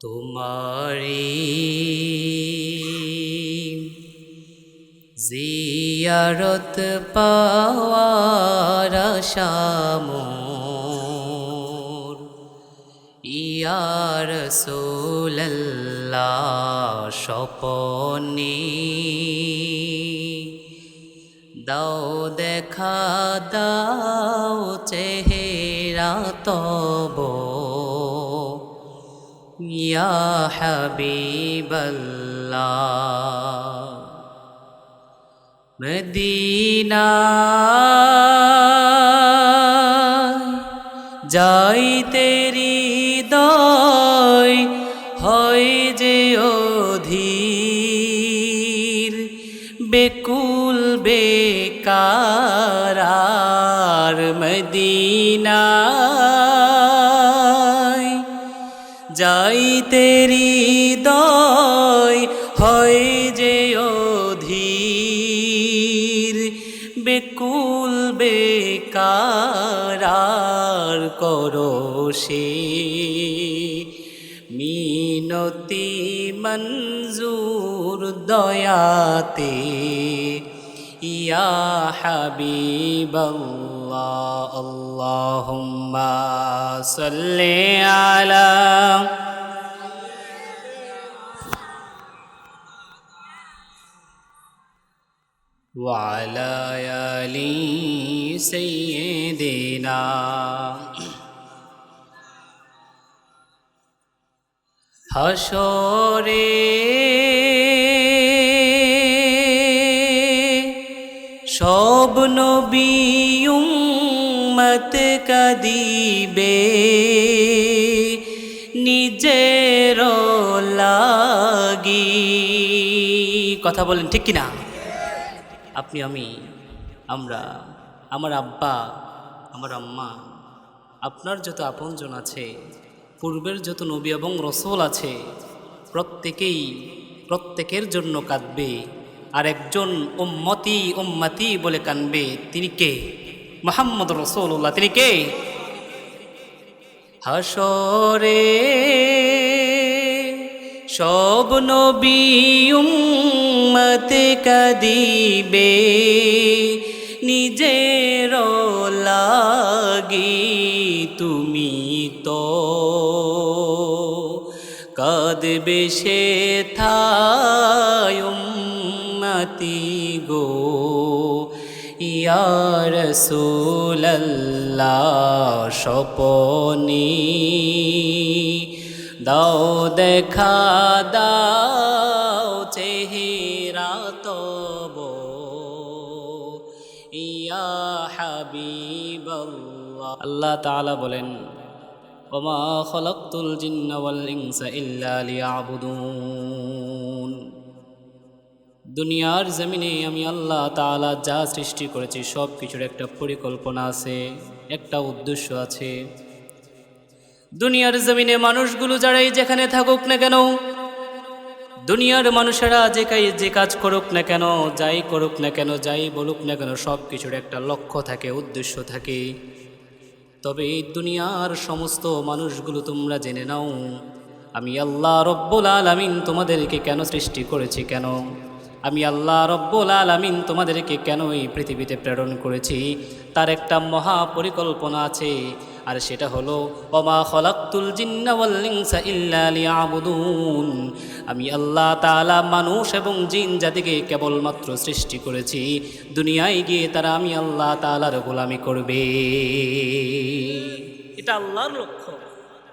তোমারি জিয়ারত পাওয়ার আশা মোর, ইয়া রাসূলুল্লাহ স্বপনে দাও দেখা, দাও চেহারা তব ইয়া হাবিবাল্লাহ। মদিনা যাইতে হৃদয় হয় যে অধীর, বেকুল বেকার আর মদিনায় যাইতে হৃদয় হয় যে অধীর, বেকুল বেকার আর করো সে মিনতি মঞ্জুর দয়াতে ইয়া হাবিবাল্লাহ। আল্লাহুম্মা সাল্লি আলা ওয়া আলা আলি সাইয়্যিদিনা। হাশরে সব নবী উম্মত কাঁদিবে, নিজের লাগি। কথা বলেন ঠিক কিনা? আপনি, আমি, আমরা, আমার আব্বা, আমার আম্মা, আপনার যত আপনজন আছে, পূর্বের যত নবী এবং রসূল আছে, প্রত্যেকের জন্য কাঁদবে। আর একজন উম্মতি উম্মতি বলে কানবে। তিনি কে? মুহাম্মদ রাসূলুল্লাহ। তিনি কে? হাশরে সব নবী উম্মত কাঁদিবে, নিজের লাগি। তুমি তো কাঁদবে সে থায় উম্মতি গো, ইয়া রাসূলুল্লাহ স্বপনে দাও দেখা, দাও চেহারা তব ইয়া হাবিবাল্লাহ। আল্লাহ তাআলা বলেন, ওমা খলাকতুল জিন্না ওয়াল ইনসা ইল্লা লিয়াবুদুন। দুনিয়ার জমিনে আমি আল্লাহ তাআলা যা সৃষ্টি করেছি সব কিছুর একটা পরিকল্পনা আছে, একটা উদ্দেশ্য আছে। দুনিয়ার জমিনে মানুষগুলো যারাই যেখানে থাকুক না কেন, দুনিয়ার মানুষেরা যে কাজ করুক না কেন, যাই করুক না কেন, যাই বলুক না কেন, সব কিছুর একটা লক্ষ্য থাকে, উদ্দেশ্য থাকে। তবে এই দুনিয়ার সমস্ত মানুষগুলো তোমরা জেনে নাও, আমি আল্লাহ রব্বুল আলামিন তোমাদেরকে কেন সৃষ্টি করেছি, কেন আমি আল্লাহ রব্বুল আলামিন তোমাদেরকে কেন এই পৃথিবীতে প্রেরণ করেছি, তার একটা মহা পরিকল্পনা আছে। আর সেটা হলো ওমা খলাকতুল জিন্না ওয়াল ইনসা ইল্লা লিয়াবুদুন। আমি আল্লাহ তাআলা মানুষ এবং জিন জাতিকে কেবলমাত্র সৃষ্টি করেছি দুনিয়ায় গিয়ে তারা আমি আল্লাহ তাআলার গোলামি করবে। এটা আল্লাহর লক্ষ্য,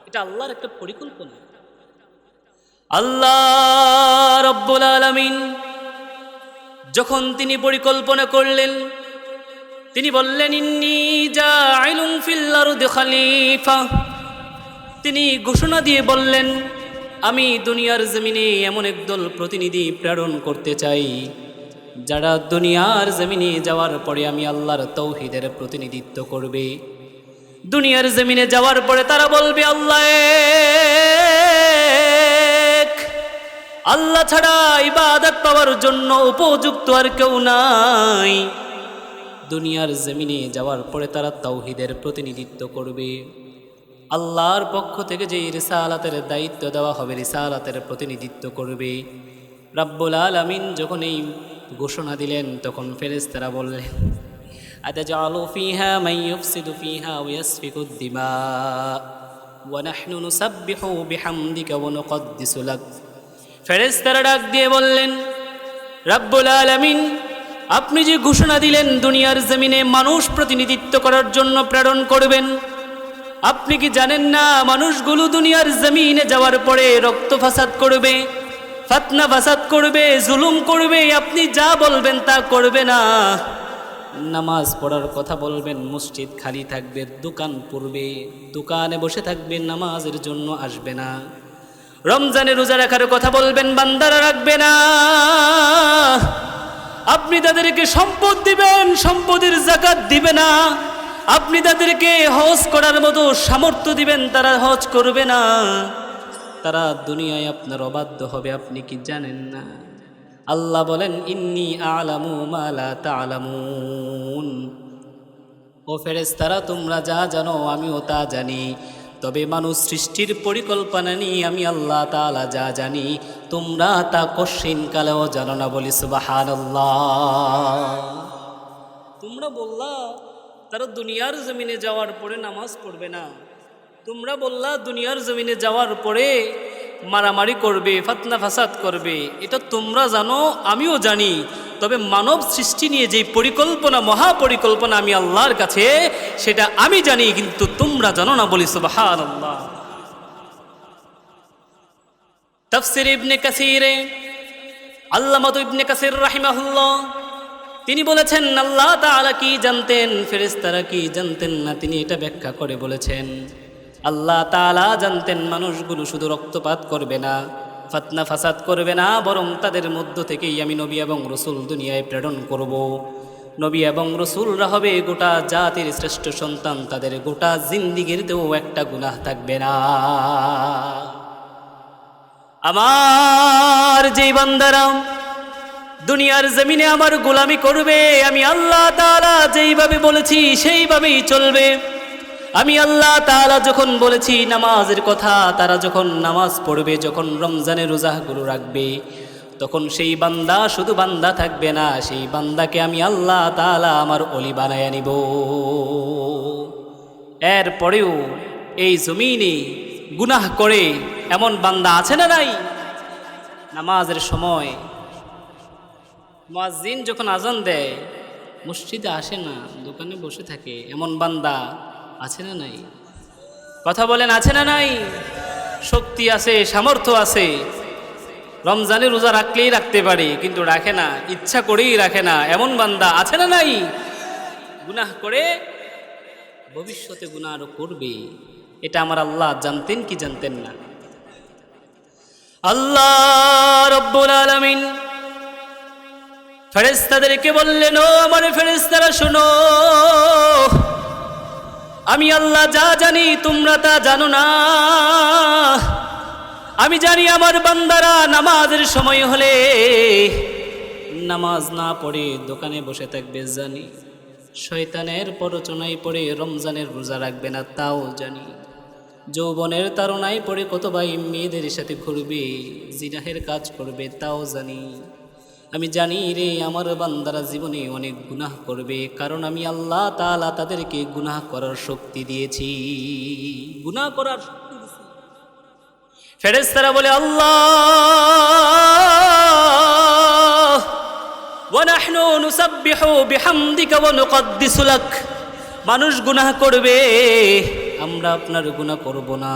এটা আল্লাহর একটা পরিকল্পনা। আল্লাহ রব্বুল আলামিন যখন তিনি পরিকল্পনা করলেন, তিনি বললেন ইন্নী জাইলুন ফিল আরদি খলিফা। তিনি ঘোষণা দিয়ে বললেন, আমি দুনিয়ার জমিনে এমন একদল প্রতিনিধি প্রেরণ করতে চাই, যারা দুনিয়ার জমিনে যাওয়ার পরে আমি আল্লাহর তৌহিদের প্রতিনিধিত্ব করবে। দুনিয়ার জমিনে যাওয়ার পরে তারা বলবে আল্লাহ এক, আল্লাহ ছাড়া ইবাদত পাওয়ার জন্য উপযুক্ত আর কেউ নাই। দুনিয়ার জমিনে যাওয়ার পরে তারা তাওহীদের প্রতিনিধিত্ব করবে। আল্লাহর পক্ষ থেকে যে রিসালাতের দায়িত্ব দেওয়া হবে, রিসালাতের প্রতিনিধিত্ব করবে। রাব্বুল আলামিন যখন এই ঘোষণা দিলেন তখন ফেরেশতারা বললেন, আতাজআলু ফিহা মান ইউফসিদু ফিহা ওয়া ইয়াসফিকুদ দিমা ওয়া নাহনু নুসাব্বিহু বিহামদিকা ওয়া নুকদ্দিসু লাক। ফেরেশতারা ডাক দিয়ে বললেন, রাব্বুল আলামিন, আপনি যে ঘোষণা দিলেন দুনিয়ার জমিনে মানুষ প্রতিনিধিত্ব করার জন্য প্রেরণ করবেন, আপনি কি জানেন না মানুষগুলো দুনিয়ার জমিনে যাওয়ার পরে রক্ত ফাসাদ করবে, ফিতনা ফাসাদ করবে, জুলুম করবে। আপনি যা বলবেন তা করবে না। নামাজ পড়ার কথা বলবেন, মসজিদ খালি থাকবে, দোকান পড়বে, দোকানে বসে থাকবে, নামাজের জন্য আসবে না। রমজানে রোজা রাখার কথা বলবেন, বান্দারা রাখবে না। আপনি তাদেরকে সম্পদ দিবেন, সম্পদের যাকাত দিবে না। আপনি তাদেরকে হজ করার মতো সামর্থ্য দিবেন, তারা হজ করবে না। তারা দুনিয়ায় আপনার অবাধ্য হবে, আপনি কি জানেন না? আল্লাহ বলেন, ইন্নী আ'লামু মা লা তা'লামুন। ও ফেরেশতারা, তোমরা যা জানো আমিও তা জানি, তবে মানুষ সৃষ্টির পরিকল্পনা নিয়ে আমি আল্লাহ তাআলা যা জানি তোমরা তা কশিন কালেও জানো না। বলি সুবহানাল্লাহ। তোমরা বললা তারা দুনিয়ার জমিনে যাওয়ার পরে নামাজ পড়বে না, তোমরা বললা দুনিয়ার জমিনে যাওয়ার পরে মারামারি করবে, ফিতনা ফাসাদ করবে। এটা তোমরা জানো, আমিও জানি, তবে মানব সৃষ্টি নিয়ে যে পরিকল্পনা, মহাপরিকল্পনা আমি আল্লাহর কাছে, সেটা আমি জানি, কিন্তু তোমরা জানো না। বলি সুবহানাল্লাহ। তাফসীর ইবনে কাসিরে আল্লামা ইবনে কাসির রাহিমাহুল্লাহ তিনি বলেছেন, আল্লাহ তাআলা কি জানতেন, ফেরেশতারা কি জানতেন না, তিনি এটা ব্যাখ্যা করে বলেছেন, আল্লাহ তাআলা জানতেন মানুষগুলো শুধু রক্তপাত করবে না, ফিতনা ফাসাদ করবে না, বরং তাদের মধ্য থেকেই আমি নবী এবং রসুল দুনিয়ায় প্রেরণ করব। নবী এবং রসুলরা হবে গোটা জাতির শ্রেষ্ঠ সন্তান, তাদের গোটা জিন্দিগিতেও একটা গুনাহ থাকবে না। আমার যেই বান্দারা দুনিয়ার জমিনে আমার গোলামি করবে, আমি আল্লাহ তাআলা যেইভাবে বলেছি সেইভাবেই চলবে। আমি আল্লাহ তাআলা যখন বলেছি নামাজের কথা, তারা যখন নামাজ পড়বে, যখন রমজানের রোজাগুলো রাখবে, তখন সেই বান্দা শুধু বান্দা থাকবে না, সেই বান্দাকে আমি আল্লাহ তাআলা আমার ওলি বানায় নিব। এরপরেও এই জমিনে গুনাহ করে এমন বান্দা আছে না নাই? নামাজের সময় মুয়াজ্জিন যখন আজান দেয় মসজিদে আসে না, দোকানে বসে থাকে, এমন বান্দা আছে না নাই? কথা বলেন, আছে না নাই? শক্তি আছে, সামর্থ্য আছে, রমজানের রোজা রাখলেই রাখতে পারে, কিন্তু রাখে না, ইচ্ছা করেই রাখে না, এমন বান্দা আছে না নাই? গুনাহ করে ভবিষ্যতে গুনাহ আরো করবে, এটা আমার আল্লাহ জানতেন কি জানতেন না? আল্লাহ রব্বুল আলামিন ফেরেশতাদেরকে বললেন, ও আমার ফেরেশতারা শোনো, আমি আল্লাহ যা জানি তোমরা তা জানো না। আমি জানি আমার বান্দারা নামাজের সময় হলে নামাজ না পড়ে দোকানে বসে থাকবে, জানি শয়তানের প্ররোচনায় পড়ে রমজানের রোজা রাখবে না, তাও জানি যৌবনের তাড়নায় পড়ে কত ভাই মেয়েদের সাথে ঘুরবে, জিনাহের কাজ করবে, তাও জানি। আমি জানি রে আমার বান্দারা জীবনে অনেক গুনাহ করবে, কারণ আমি আল্লাহ তাআলা তাদেরকে গুনাহ করার শক্তি দিয়েছি, গুনাহ করার শক্তি দিয়েছি। ফেরেশতারা বলে, আল্লাহ ওয়া নাহনু নুসাব্বিহু বিহামদিকা ওয়া নুকদ্দিসু লাক। মানুষ গুনাহ করবে, আমরা আপনার গুনাহ করব না।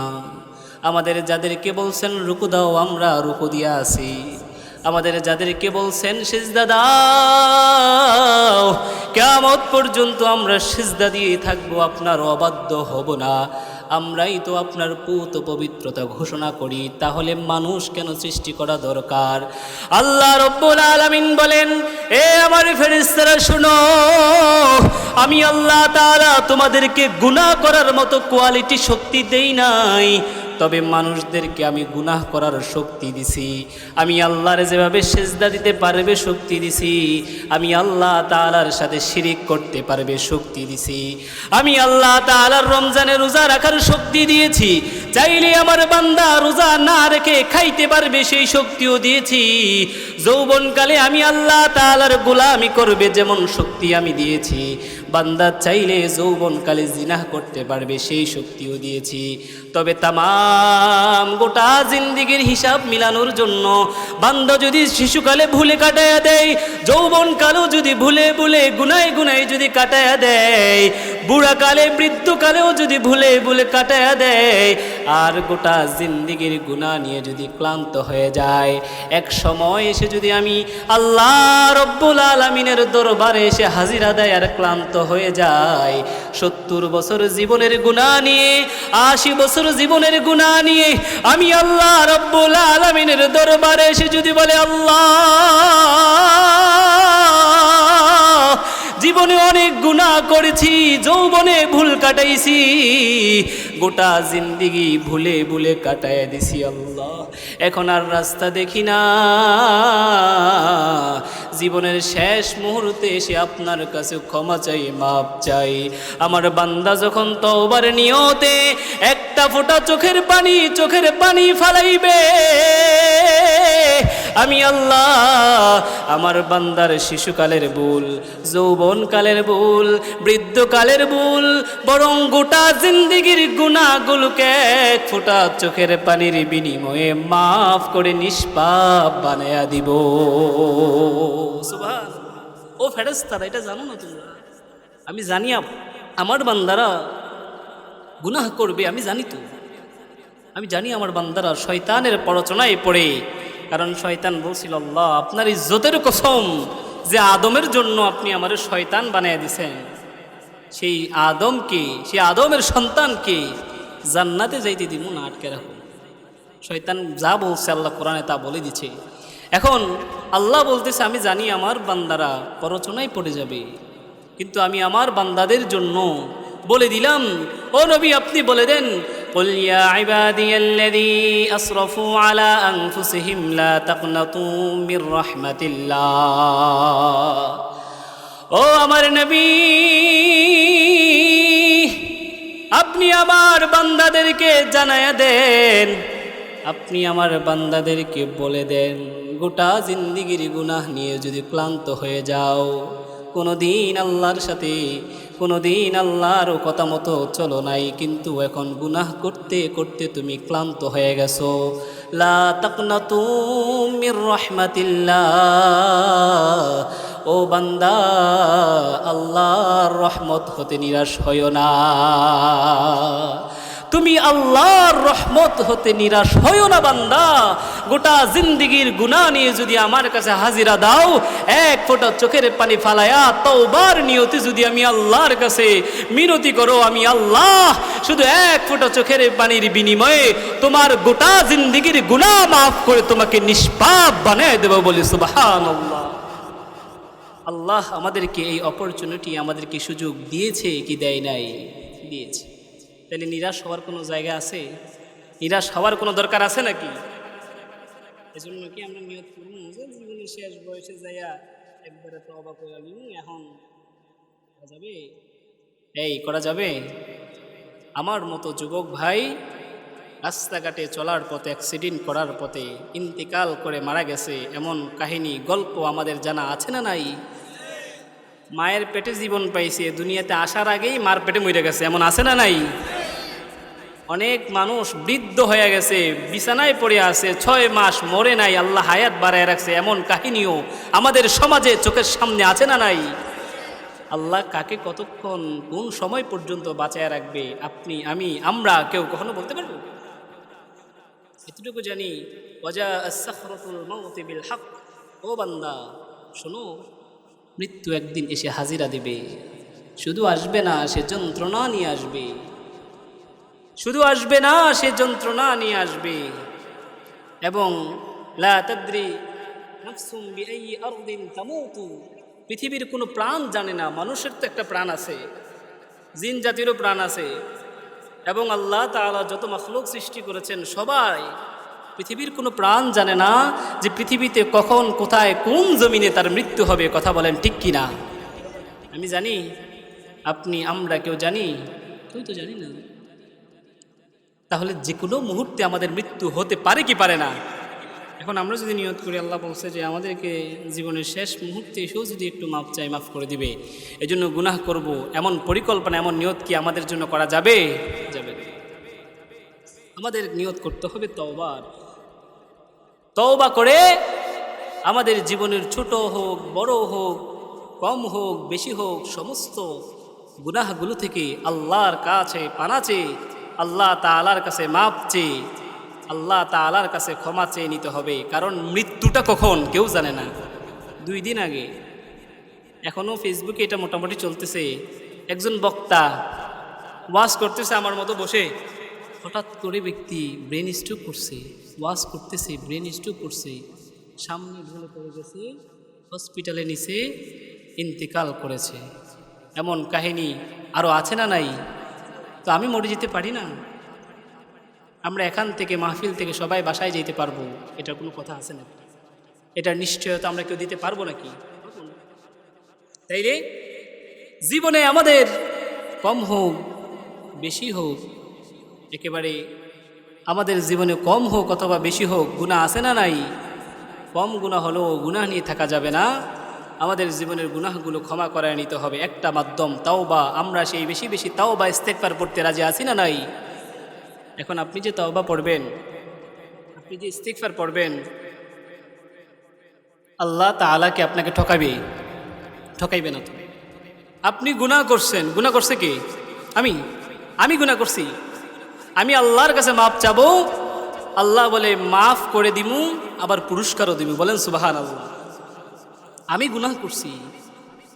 আমাদের যাদেরকে বলছেন রুকু দাও, আমরা রুকু দিয়া আছি। আমাদের যাদেরকে বলছেন সিজদা দাও, কিয়ামত পর্যন্ত আমরা সিজদা দিয়ে থাকবো, আপনার অবাধ্য হব না। আমরাই তো আপনার পুত পবিত্রতা ঘোষণা করি, তাহলে মানুষ কেন সৃষ্টি করা দরকার? আল্লাহ রব্বুল আলামিন বলেন, এ আমার ফেরেশতারা শুনো, আমি আল্লাহ তাআলা তোমাদেরকে গুনাহ করার মতো কোয়ালিটি শক্তি দেই নাই, তবে মানুষদেরকে আমি গুনাহ করার শক্তি দিছি। আমি আল্লাহর যেভাবে সেজদা দিতে পারবে শক্তি দিছি, আমি আল্লাহ তাআলার সাথে শিরিক করতে পারবে শক্তি দিছি। আমি আল্লাহ তাআলার রমজানে রোজা রাখার শক্তি দিয়েছি, চাইলে আমার বান্দা রোজা না রেখে খাইতে পারবে সেই শক্তিও দিয়েছি। যৌবনকালে আমি আল্লাহ তাআলার গোলামি করবে যেমন শক্তি আমি দিয়েছি, বান্দা চাইলে যৌবনকালে জিনাহ করতে পারবে সেই শক্তিও দিয়েছি। তবে তামাম গোটা জিন্দিগির হিসাব মিলানোর জন্য বান্দা যদি শিশুকালে ভুলে কাটায়া দেয়, যৌবনকালেও যদি ভুলে ভুলে গুনায় গুনায় যদি কাটায়া দেয়, বুড়াকালে বৃদ্ধকালেও যদি ভুলে ভুলে কাটায়া দেয়, আর গোটা জিন্দিগির গুনাহ নিয়ে যদি ক্লান্ত হয়ে যায়, এক সময় এসে যদি আমি আল্লাহ রব্বুল আলামিনের দরবারে এসে হাজিরা দেয় আর ক্লান্ত হয়ে যায়, 70 বছর জীবনের গুনাহ নিয়ে, 80 বছর জীবনের গুনাহ নিয়ে আমি আল্লাহ রব্বুল আলামিনের দরবারে এসে যদি বলে, আল্লাহ জীবনে অনেক গুনাহ করেছি, যৌবনে ভুল কাটাইছি, গোটা জিন্দিগি ভুলে ভুলে কাটায় দিছি আল্লাহ, এখন আর রাস্তা দেখি না, জীবনের শেষ মুহূর্তে এসে আপনার কাছে ক্ষমা চাই, মাপ চাই। আমার বান্দা যখন তওবার নিয়তে একটা ফোঁটা চোখের পানি ফালাইবে, আমি আল্লাহ আমার বান্দার শিশুকালের ভুল, যৌবনকালের ভুল, বৃদ্ধকালের ভুল, বরং গোটা জিন্দিগির গুনাহগুলোকে এক ফোঁটা চোখের পানির বিনিময়ে মাফ করে নিষ্পাপ বানায়া দিব। সুবহানাল্লাহ। ও ফেরেশতারা, এটা জানো না তোমরা? আমি জানি আমার বান্দারা গুনাহ করবে, আমি জানি তো, আমি জানি আমার বান্দারা শয়তানের প্ররোচনায় পড়ে। কারণ শয়তান বলছিল, আল্লাহ আপনার ইজ্জতের কসম যে আদমের জন্য আপনি আমার শয়তান বানিয়ে দিছেন, সেই আদমকে, সেই আদমের সন্তানকে জান্নাতে যাইতে দিব না, আটকে রাখুন। শয়তান যা বলছে আল্লাহ কোরআনে তা বলে দিচ্ছে। এখন আল্লাহ বলতেছে, আমি জানি আমার বান্দারা প্ররোচনায় পড়ে যাবে, কিন্তু আমি আমার বান্দাদের জন্য বলে দিলাম, ও নবী আপনি বলে দেন, قل يا عبادي الذي أسرفوا على أنفسهم لا تقنطوا من رحمة الله। ও আমার নবী, আপনি আমার বান্দাদেরকে জানায়া দেন, আপনি আমার বান্দাদেরকে বলে দেন, গোটা জিন্দিগির গুনাহ নিয়ে যদি ক্লান্ত হয়ে যাও, কোনোদিন আল্লাহর সাথে, কোনোদিন আল্লাহর কথা মতো চলো নাই, কিন্তু এখন গুনাহ করতে করতে তুমি ক্লান্ত হয়ে গেছো, লা তাকনাতু মির রাহমাতিল্লাহ, ও বান্দা আল্লাহর রহমত হতে নিরাশ হইও না, তুমি আল্লাহর রহমত হতে নিরাশ হইও না বান্দা। গোটা জিন্দিগির গুনাহ নিয়ে যদি আমার কাছে হাজিরা দাও, এক ফোঁটা চোখের পানি ফালায়া তওবার নিয়তে যদি আমি আল্লাহর কাছে মিনতি করো, আমি আল্লাহ শুধু এক ফোঁটা চোখের পানির বিনিময়ে তোমার গোটা জিন্দিগির গুনাহ মাফ করে তোমাকে নিষ্পাপ বানিয়ে দেব, বলি সুবহানাল্লাহ। আল্লাহ আমাদেরকে এই অপরচুনিটি, আমাদেরকে সুযোগ দিয়েছে কি দেয় নাই? দিয়েছে। তাহলে নিরাশ হওয়ার কোনো জায়গা আছে? নিরাশ হওয়ার কোনো দরকার আছে নাকি? এজন্য কি আমরা নিয়ত করব যে জীবনের শেষ বয়সে যাইয়া একবারে তওবা করে নিই, এখন করা যাবে? এই করা যাবে? আমার মতো যুবক ভাই রাস্তাঘাটে চলার পথে অ্যাক্সিডেন্ট করার পথে ইন্তেকাল করে মারা গেছে, এমন কাহিনী গল্প আমাদের জানা আছে না নাই? মায়ের পেটে জীবন পাইছে, দুনিয়াতে আসার আগেই মার পেটে মরে গেছে, এমন আছে না নাই? অনেক মানুষ বৃদ্ধ হয়ে গেছে, বিছানায় পড়ে আছে, 6 মাস মরে নাই, আল্লাহ হায়াত বাড়ায় রাখছে, এমন কাহিনীও আমাদের সমাজে চোখের সামনে আছে না নাই? আল্লাহ কাকে কতক্ষণ কোন সময় পর্যন্ত বাঁচায় রাখবে আপনি, আমি, আমরা কেউ কখনো বলতে পারবো? এতটুকু জানি, ওয়াজা আস-সাখরাতুল মাউতি বিল হক, ও বান্দা শোনো, মৃত্যু একদিন এসে হাজিরা দেবে। শুধু আসবে না, সে যন্ত্রণা নিয়ে আসবে। শুধু আসবে না, সে যন্ত্রণা নিয়ে আসবে। এবং লা তাদরি নাফসুম বিআই আরদিন তামুতু, পৃথিবীর কোনো প্রাণ জানে না, মানুষের তো একটা প্রাণ আছে, জিন জাতিরও প্রাণ আছে, এবং আল্লাহ তাআলা যত মাখলুক সৃষ্টি করেছেন সবাই, পৃথিবীর কোনো প্রাণ জানে না যে পৃথিবীতে কখন কোথায় কোন জমিনে তার মৃত্যু হবে। কথা বলেন ঠিক কি না? আমি জানি, আপনি, আমরা কেউ জানি? তুই তো জানি না। তাহলে যে কোনো মুহূর্তে আমাদের মৃত্যু হতে পারে কি পারে না? এখন আমরা যদি নিয়ত করি, আল্লাহ বলছে যে আমাদেরকে জীবনের শেষ মুহূর্তে এসেও যদি একটু মাফ চাই, মাফ করে দিবে, এই জন্য গুনাহ করব, এমন পরিকল্পনা, এমন নিয়ত কি আমাদের জন্য করা যাবে? যাবে না। আমাদের নিয়ত করতে হবে তওবার। তওবা করে আমাদের জীবনের ছোট হোক, বড় হোক, কম হোক, বেশি হোক, সমস্ত গুনাহগুলো থেকে আল্লাহর কাছে পানা চেয়ে, আল্লাহ তাআলার কাছে মাপ চেয়ে, আল্লাহ তাআলার কাছে ক্ষমা চেয়ে নিতে হবে। কারণ মৃত্যুটা কখন কেউ জানে না। 2 দিন আগে, এখনও ফেসবুকে এটা মোটামুটি চলতেছে, একজন বক্তা ওয়াজ করতেছে আমার মতো বসে, হঠাৎ করে ব্যক্তি ব্রেন স্ট্রোক করছে, ওয়াজ করতেছে, ব্রেন স্ট্রোক করছে, সামনে ঢলে পড়ে গেছে, হসপিটালে নিচে ইন্তেকাল করেছে। এমন কাহিনী আরও আছে না নাই? তো আমি মরে যেতে পারি না? আমরা এখান থেকে, মাহফিল থেকে সবাই বাসায় যেতে পারবো, এটার কোনো কথা আছে না? এটার নিশ্চয়তা আমরা কেউ দিতে পারবো নাকি? তাইলে জীবনে আমাদের কম হোক বেশি হোক, একেবারে আমাদের জীবনে কম হোক অথবা বেশি হোক, গুনাহ আছে না নাই? কম গুনাহ হলেও গুনাহ নিয়ে থাকা যাবে না। আমাদের জীবনের গুনাহগুলো ক্ষমা করায় নিতে হবে। একটা মাধ্যম তাওবা। আমরা সেই বেশি বেশি তাওবা ইস্তেগফার পড়তে রাজি আছি না নাই? এখন আপনি যে তাওবা পড়বেন, আপনি যে ইস্তেগফার পড়বেন, আল্লাহ তাআলাকে আপনাকে ঠকাবে? ঠকাইবে না তো। আপনি গুনাহ করছেন, গুনাহ করছে কে? আমি গুনাহ করছি, আমি আল্লাহর কাছে মাপ চাবো, আল্লাহ বলে মাফ করে দিমু, আবার পুরস্কারও দিমু। বলেন সুবহানাল্লাহ। আমি গুনাহ করছি,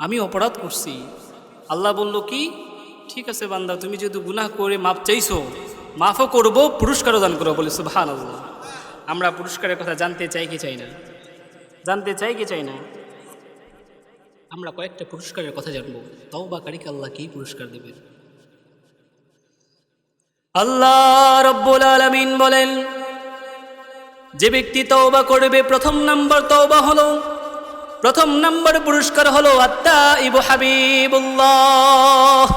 আমি অপরাধ করছি, আল্লাহ বলল কি, ঠিক আছে বান্দা, তুমি যদি গুনাহ করে মাপ চাইছো, মাফও করবো, পুরস্কারও দান করবো। বলে সুবহানাল্লাহ। আমরা পুরস্কারের কথা জানতে চাই কি চাই না? জানতে চাই কি চাই না? আমরা কয়েকটা পুরস্কারের কথা জানবো। তাওবাকারীকে আল্লাহ কি পুরস্কার দেবেন? আল্লাহ রাব্বুল আলামিন বলেন, যে ব্যক্তি তওবা করবে, প্রথম নাম্বার পুরস্কার হলো আত্তাইবু হাবিবুল্লাহ।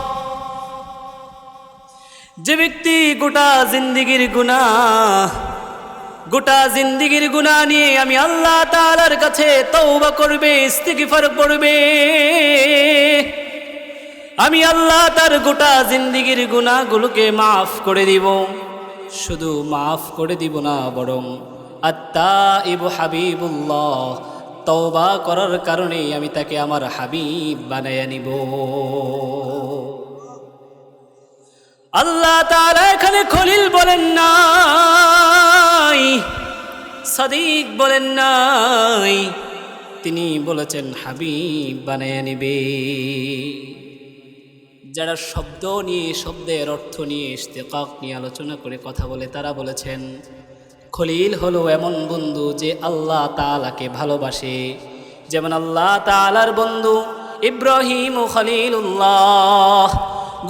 যে ব্যক্তি গোটা জিন্দেগীর গুনাহ নিয়ে আমি আল্লাহ তাআলার কাছে তওবা করবে, ইস্তিগফার করবে, আমি আল্লাহ তার গোটা জিন্দেগীর গুনাহগুলোকে মাফ করে দিব। শুধু মাফ করে দিব না, বরং আত্তাইবু হাবিবুল্লাহ, তওবা করার কারণে আমি তাকে আমার হাবিব বানায়া নিব। আল্লাহ তাআলা এখানে খলিল বলেন নাই, সাদিক বলেন নাই, তিনি বলেছেন হাবিব বানায়া নিবে। যারা শব্দ নিয়ে, শব্দের অর্থ নিয়ে, ইশতিকাক নিয়ে আলোচনা করে কথা বলে, তারা বলেছেন খলিল হলো এমন বন্ধু যে আল্লাহ তাআলাকে ভালোবাসে। যেমন আল্লাহ তাআলার বন্ধু ইব্রাহিম ও খলিলুল্লাহ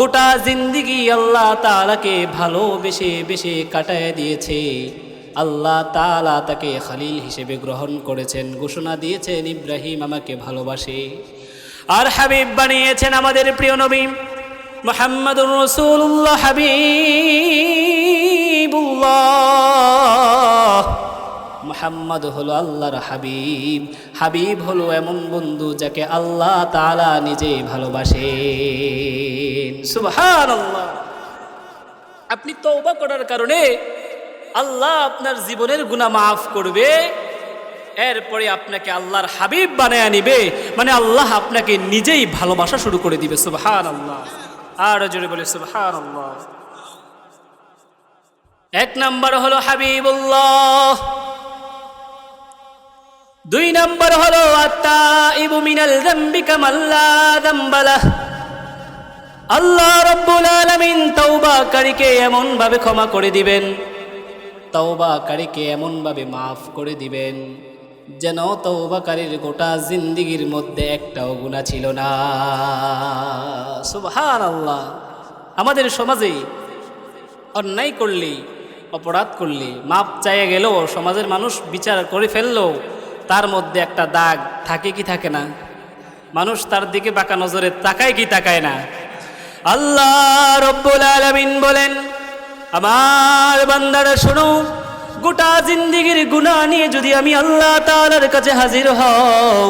গোটা জিন্দেগি আল্লাহ তাআলাকে ভালোবেসে বেশে কাটায় দিয়েছে। আল্লাহ তাআলা তাকে খলিল হিসেবে গ্রহণ করেছেন, ঘোষণা দিয়েছেন ইব্রাহিম আমাকে ভালোবাসে। আর হাবিব বানিয়েছেন আমাদের প্রিয় নবী মুহাম্মদুর রাসূলুল্লাহ হাবিবুল্লাহ। মুহাম্মদ হলো আল্লাহর হাবিব, হাবিব হলো এমন বন্ধু যাকে আল্লাহ তাআলা নিজে ভালোবাসেন। সুবহানাল্লাহ। আপনি তওবা করার কারণে আল্লাহ আপনার জীবনের গুনাহ মাফ করবে, এরপরে আপনাকে আল্লাহর হাবিব বানায়া নিবে, মানে আল্লাহ আপনাকে নিজেই ভালোবাসা শুরু করে দিবে। সুবহানাল্লাহ। আর জোরে বলে সুবহানাল্লাহ। এক নাম্বার হলো হাবিবুল্লাহ, 2 নাম্বার হলো আত্তাইবু মিনাল যামবি কামাল্লা যামবালাহ। আল্লাহ রাব্বুল আলামিন তওবাকারীকে এমন ভাবে ক্ষমা করে দিবেন, তওবাকারীকে এমন ভাবে মাফ করে দিবেন যেন তওবাকারীর গোটা জিন্দেগীর মধ্যে একটাও গুনাহ ছিল না। সুবহানাল্লাহ। আমাদের সমাজে অন্যায় করলে, অপরাধ করলে, মাপ চাইয়ে গেলেও সমাজের মানুষ বিচার করে ফেললেও তার মধ্যে একটা দাগ থাকে কি থাকে না? মানুষ তার দিকে বাঁকা নজরে তাকায় কি তাকায় না? আল্লাহ রব্বুল আলামিন বলেন, আমার বান্দারা শোনো, গোটা জিন্দেগীর গুনাহ নিয়ে যদি আমি আল্লাহ তাআলার কাছে হাজির হও,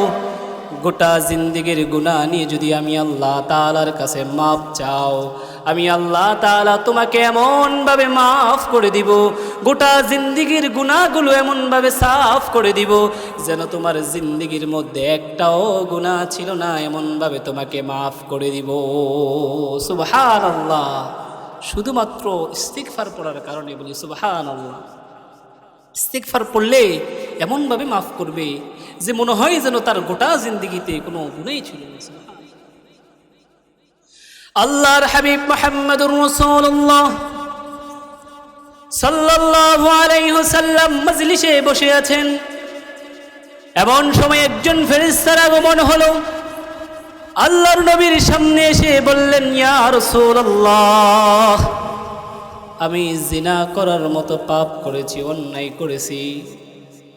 গোটা জিন্দেগীর গুনাহ নিয়ে যদি আমি আল্লাহ তাআলার কাছে মাপ চাও, আমি আল্লাহ তাআলা তোমাকে এমনভাবে মাফ করে দিব, গোটা জিন্দেগীর গুনাহগুলো এমনভাবে সাফ করে দিব যেন তোমার জিন্দেগীর মধ্যে একটাও গুনাহ ছিল না, এমনভাবে তোমাকে মাফ করে দিব। সুবহানাল্লাহ। শুধুমাত্র ইস্তিগফার পড়ার কারণে বলি সুবহানাল্লাহ। ইস্তিগফার পড়লে এমনভাবে মাফ করবে যে মনে হয় যেন তার গোটা জিন্দেগিতে কোনো গুনাহই ছিল না। আল্লাহর হাবিব মুহাম্মদুর রাসূলুল্লাহ সাল্লাল্লাহু আলাইহি ওয়াসাল্লাম মজলিসে বসে আছেন। এমন সময় একজন ফেরেশতার আগমন হলো। আল্লাহর নবীর সামনে এসে বললেন, ইয়া রাসূলুল্লাহ, আমি জিনা করার মতো পাপ করেছি, অন্যায় করেছি।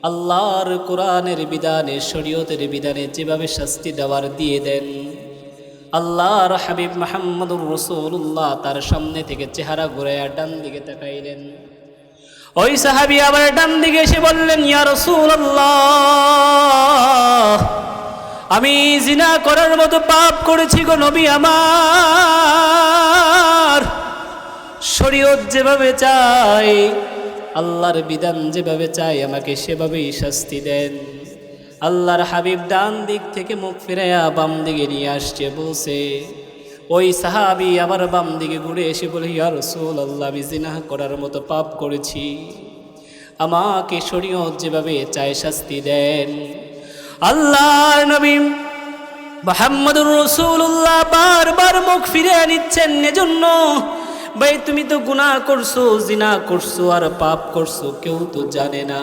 আল্লাহর কোরআনের বিধানে, শরীয়তের বিধানে যেভাবে শাস্তি দেওয়ার দিয়ে দেন। আল্লাহর হাবিব মুহাম্মদুর রাসূলুল্লাহ তার সামনে থেকে চেহারা ঘুরাইয়া ডান দিকে তাকাইলেন। ওই সাহাবী আবার ডান দিকে এসে বললেন, ইয়া রাসূলুল্লাহ, আমি জিনা করার মতো পাপ করেছি গো নবী আমার। শরীয়ত যেভাবে চাই, আল্লাহর বিধান যেভাবে চাই, আমাকে সেভাবেই শাস্তি দেন। আল্লাহর হাবিব ডান দিক থেকে মুখ ফিরাইয়া বাম দিকে নিয়ে আসছে, বলছে। ওই সাহাবী আবার বাম দিকে ঘুরে এসে বলে, ইয়া রাসূলুল্লাহ, আমি জিনা করার মতো পাপ করেছি, আমাকে শরীয়ত যেভাবে চাই শাস্তি দেন। আল্লাহর নবী মুহাম্মদুর রাসূলুল্লাহ বারবার মুখ ফিরে নিচ্ছেন। এজন্য ভাই, তুমি তো গুনাহ করছো, জিনা করছো আর পাপ করছো, কেউ তো জানে না।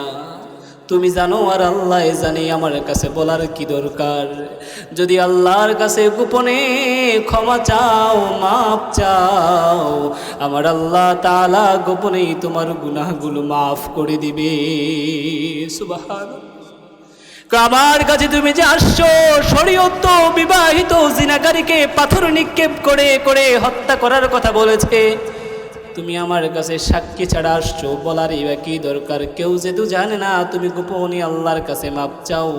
তুমি জানো আর আল্লাহ জানে, আমার কাছে বলার কি দরকার? যদি আল্লাহর কাছে গোপনে ক্ষমা চাও, মাপ চাও, আমার আল্লাহ তাআলা গোপনেই তোমার গুনাহগুলো মাফ করে দিবে। সুবহানাল্লাহ। আমার কাছে তুমি যে আসছো, শরীয়ত বিবাহিত জিনাকারীকে পাথর নিক্ষেপ করে করে হত্যা করার কথা বলেছে। তুমি আমার কাছে সাক্ষী ছাড়া আসছো, বলারই বা কি দরকার? কেউ যেহেতু জানে না, তুমি গোপনে আল্লাহর কাছে মাপ চাও।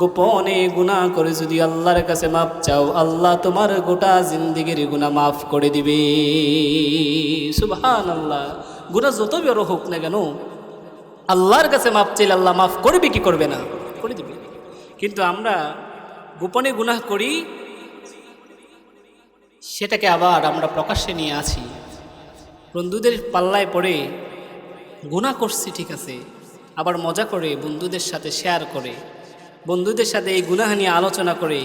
গোপনে গুনাহ করে যদি আল্লাহর কাছে মাপ চাও, আল্লাহ তোমার গোটা জিন্দেগির গুনাহ মাফ করে দিবে। সুবহানাল্লাহ। গুনাহ যত বড় হোক না কেন, আল্লাহর কাছে মাপ চাইলে আল্লাহ মাফ করবে কি করবে না? করে দিবে। কিন্তু আমরা গোপনে গুনাহ করি, সেটাকে আবার আমরা প্রকাশ্যে নিয়ে আসি। বন্ধুদের পাল্লায় পড়ে গুনাহ করছি ঠিক আছে, আবার মজা করে বন্ধুদের সাথে শেয়ার করে, বন্ধুদের সাথে এই গুনাহ নিয়ে আলোচনা করে।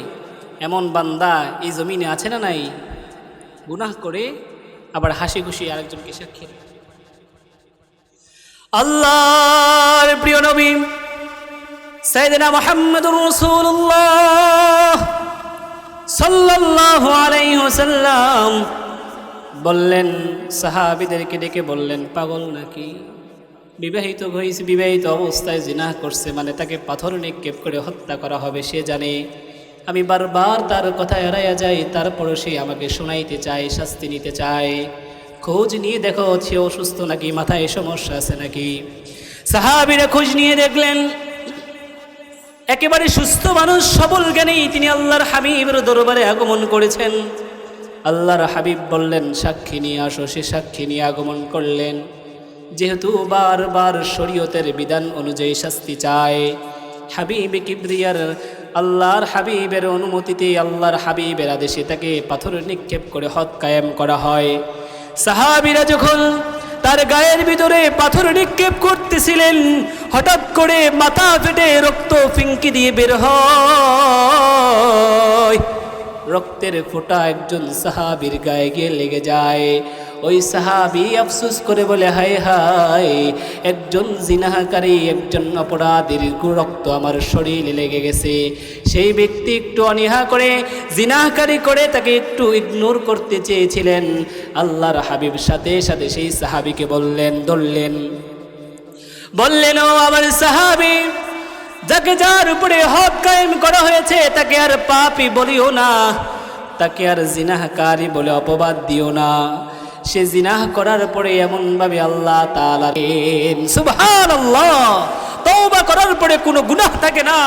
এমন বান্দা এই জমিনে আছে না নাই? গুনাহ করে আবার হাসি খুশি আরেকজনকে সাক্ষী। আল্লাহর প্রিয় নবী সাইয়েদনা মুহাম্মদুর রাসূলুল্লাহ সাল্লাল্লাহু আলাইহি ওয়াসাল্লাম বললেন, সাহাবীদেরকে ডেকে বললেন, পাগল নাকি? বিবাহিত হয়েছে, বিবাহিত অবস্থায় জিনাহ করছে মানে তাকে পাথর নিক্ষেপ করে হত্যা করা হবে। সে জানে আমি বারবার তার কথা এড়াইয়া যাই, তারপরও সে আমাকে শোনাইতে চায়, শাস্তি নিতে চায়। খোঁজ নিয়ে দেখো সে অসুস্থ নাকি, মাথায় সমস্যা আছে নাকি। সাহাবীরা খোঁজ নিয়ে দেখলেন একেবারে সুস্থ মানুষ, সবল জ্ঞানী। তিনি আল্লাহর হাবিবের দরবারে আগমন করেছেন। আল্লাহর হাবিব বললেন, সাক্ষী নিয়ে আসো। সে সাক্ষী নিয়ে আগমন করলেন। যেহেতু বারবার শরীয়তের বিধান অনুযায়ী শাস্তি চায়, হাবিব কিবরিয়ার আল্লাহর হাবিবের অনুমতিতে, আল্লাহর হাবিবের আদেশে তাকে পাথর নিক্ষেপ করে হদ কায়েম করা হয়। সাহাবীরা যখন তার গায়ের ভিতরে পাথর নিক্ষেপ করতেছিলেন, হঠাৎ করে মাথা ফেটে রক্ত ফিঙ্কি দিয়ে বের হয়। রক্তের ফোঁটা একজন সাহাবীর গায়ে গিয়ে লেগে যায়। ওই সাহাবী আফসোস করে বলে, হায় হায়, একজন জিনাহকারী, একজন অপরাধীর রক্ত আমার শরীরে লেগে গেছে। সেই ব্যক্তি একটু অনীহা করে, জিনাহকারী করে তাকে একটু ইগনোর করতে চেয়েছিলেন। আল্লাহর হাবিব সাথে সাথে সেই সাহাবীকে বললেন, ও আমার সাহাবী, যাকে যার উপরে হক কায়েম করা হয়েছে তাকে আর পাপী বলিও না, তাকে আর জিনাহকারী বলে অপবাদ দিও না। সে জিনাহ করার পরে এমনভাবে আল্লাহ তাআলা, সুবহানাল্লাহ, তওবা করার পরে কোনো গুনাহ থাকে না,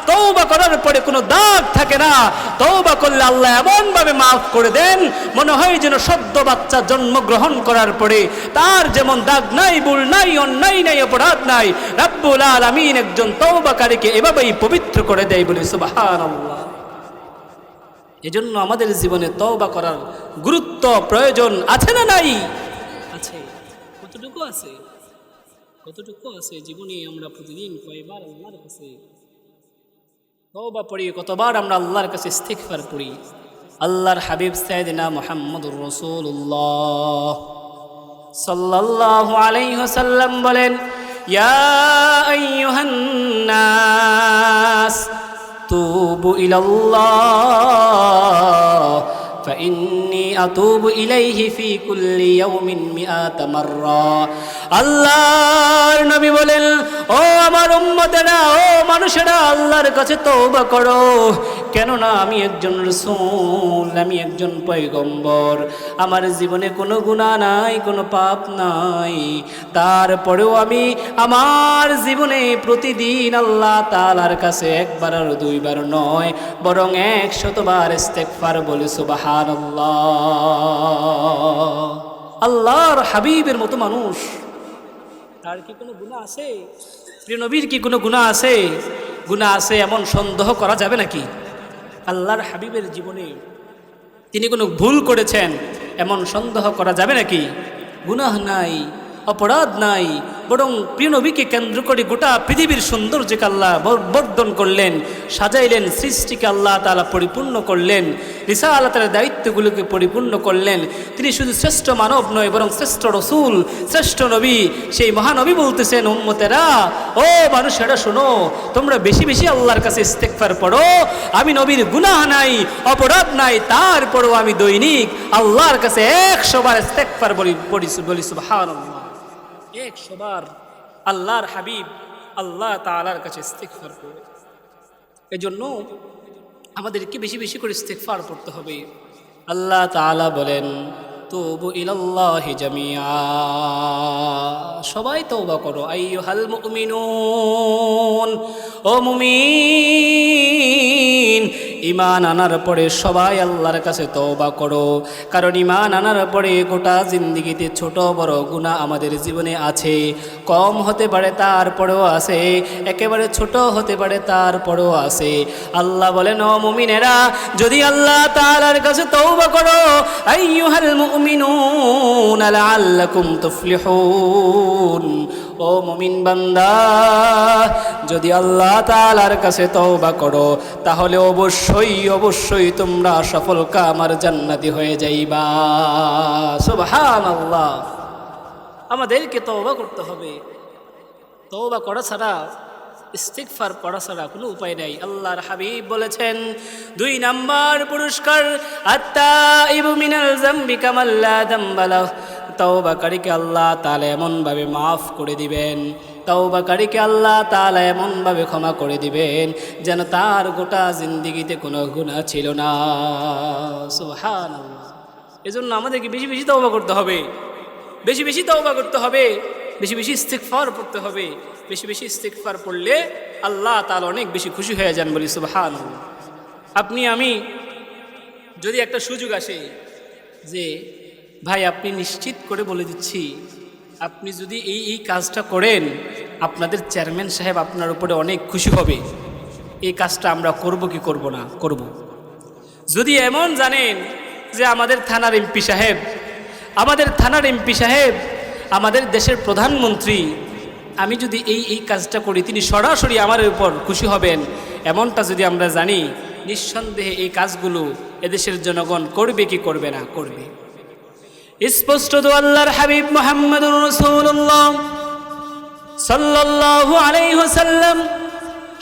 তওবা করার পরে কোনো দাগ থাকে না। তওবা করলে আল্লাহ এমনভাবে মাফ করে দেন, মনে হয় যেন সদ্য বাচ্চা জন্মগ্রহণ করার পরে তার যেমন দাগ নাই, ভুল নাই, অন্যায় নাই, অপরাধ নাই, রব্বুল আলামিন একজন তওবাকারীকে এভাবেই পবিত্র করে দেয় বলে সুবহানাল্লাহ। এজন্য আমাদের জীবনে তওবা করার গুরুত্ব, প্রয়োজন আছে না নাই? আছে। কতটুকু আছে? কতটুকু আছে? জীবনে আমরা প্রতিদিন কয়বার আল্লাহর কাছে তওবা পড়ি, কতবার আমরা আল্লাহর কাছে ইস্তিগফার পড়ি। আল্লাহর হাবিব সাইয়েদনা মুহাম্মদুর রাসূলুল্লাহ সাল্লাল্লাহু আলাইহি ওয়াসাল্লাম বলেন, ইয়া আইয়ুহান নাস তুবু ইলাল্লাহ ফাইন্নী আতুবু ইলাইহি ফি কুল্লি ইয়াউমিন মিআতা মাররা। আল্লাহর নবী বলেন, ও আমার উম্মতেরা, ও মানুষেরা, আল্লাহর কাছে তওবা করো, কেননা আমি একজন রাসূল, আমি একজন পয়গম্বর, আমার জীবনে কোনো গুনাহ নাই, কোনো পাপ নাই, তারপরেও আমি আমার জীবনে প্রতিদিন আল্লাহ তাআলার কাছে একবার আর দুইবার নয়, বরং 100 বার ইস্তিগফার বলি সুবহানাল্লাহ। আল্লাহর হাবিবের মতো মানুষ, তার কি কোনো গুনাহ আছে? প্রিয় নবীর কি কোনো গুনাহ আছে? গুনাহ আছে এমন সন্দেহ করা যাবে নাকি? আল্লাহর হাবিবের জীবনে তিনি কোনো ভুল করেছেন এমন সন্দেহ করা যাবে নাকি? গুনাহ নাই, অপরাধ নাই, বরং প্রিয় নবীকে কেন্দ্র করে গোটা পৃথিবীর সৌন্দর্যকে আল্লাহ বর্ধন করলেন, সাজাইলেন, সৃষ্টিকে আল্লাহ তাআলা পরিপূর্ণ করলেন, রিসালাতের দায়িত্বগুলোকে পরিপূর্ণ করলেন। তিনি শুধু শ্রেষ্ঠ মানব নয়, বরং শ্রেষ্ঠ রসুল, শ্রেষ্ঠ নবী। সেই মহানবী বলতেছেন, উম্মতেরা, ও মানুষেরা শোনো, তোমরা বেশি বেশি আল্লাহর কাছে ইস্তিগফার পড়ো। আমি নবীর গুনাহ নাই, অপরাধ নাই, তারপরও আমি দৈনিক আল্লাহর কাছে 100 বার ইস্তিগফার বলি সুবহানাল্লাহ। 100 বার আল্লাহর হাবিব আল্লাহ তাআলার কাছে ইস্তিগফার করে। এজন্য আমাদেরকে বেশি বেশি করে ইস্তিগফার করতে হবে। আল্লাহ তাআলা বলেন, তুবু ইলাল্লাহি জামিআ, সবাই তওবা করো। আইয়ুহাল মুমিনুন, ও মুমিন, ঈমান আনার পরে সবাই আল্লাহর কাছে তওবা করো, কারণ ঈমান আনার পরে গোটা জিন্দেগিতে ছোট বড় গুনাহ আমাদের জীবনে আছে। কম হতে পারে, তারপরেও আছে, একেবারে ছোট হতে পারে, তারপরেও আছে। আল্লাহ বলেন, ও মুমিনেরা, যদি আল্লাহ তাআলার কাছে তওবা করো, আইয়ুহাল মুমিনুন লাআল্লাকুম তুফলিহুন, ও মুমিন বান্দা, যদি আল্লাহ তাআলার কাছে তওবা করো, তাহলে অবশ্যই তোমরা সফল কামার জান্নাতি হয়ে যাইবা। সুবহানাল্লাহ। আমাদেরকে তওবা করতে হবে। তওবা করা ছাড়া, ইস্তিগফার পড়া ছাড়া কোনো উপায় নাই। আল্লাহর হাবিব বলেছেন, 2 নাম্বার পুরস্কার, আত-তাইবু মিনাল যামবি কামান লা যামবা লাহু, তওবাকারীকে আল্লাহ তাআলা এমনভাবে মাফ করে দিবেন, তওবাকারীকে আল্লাহ তাআলা এমনভাবে ক্ষমা করে দিবেন যেন তার গোটা জিন্দেগিতে কোনো গুনাহ ছিল না। সুবহানাল্লাহ। এজন্য আমাদেরকে বেশি বেশি তওবা করতে হবে, বেশি বেশি তওবা করতে হবে, বেশি বেশি ইস্তিগফার পড়তে হবে। বেশি বেশি ইস্তিগফার পড়লে আল্লাহ তাআলা অনেক বেশি খুশি হয়ে যান বলি সুবহানাল্লাহ। আপনি আমি যদি একটা সুযোগ আসে যে ভাই, আপনি নিশ্চিত করে বলে দিচ্ছি, আপনি যদি এই কাজটা করেন, আপনাদের চেয়ারম্যান সাহেব আপনার উপরে অনেক খুশি হবে, এই কাজটা আমরা করব কি করব না? করব। যদি এমন জানেন যে আমাদের থানার এমপি সাহেব, আমাদের দেশের প্রধানমন্ত্রী, আমি যদি এই কাজটা করি তিনি সরাসরি আমার উপর খুশি হবেন, এমনটা যদি আমরা জানি, নিঃসন্দেহে এই কাজগুলো এদেশের জনগণ করবে কি করবে না? করবে। স্পষ্ট তো আল্লাহর হাবিব মুহাম্মদুর রাসূলুল্লাহ সাল্লাল্লাহু আলাইহি ওয়াসাল্লাম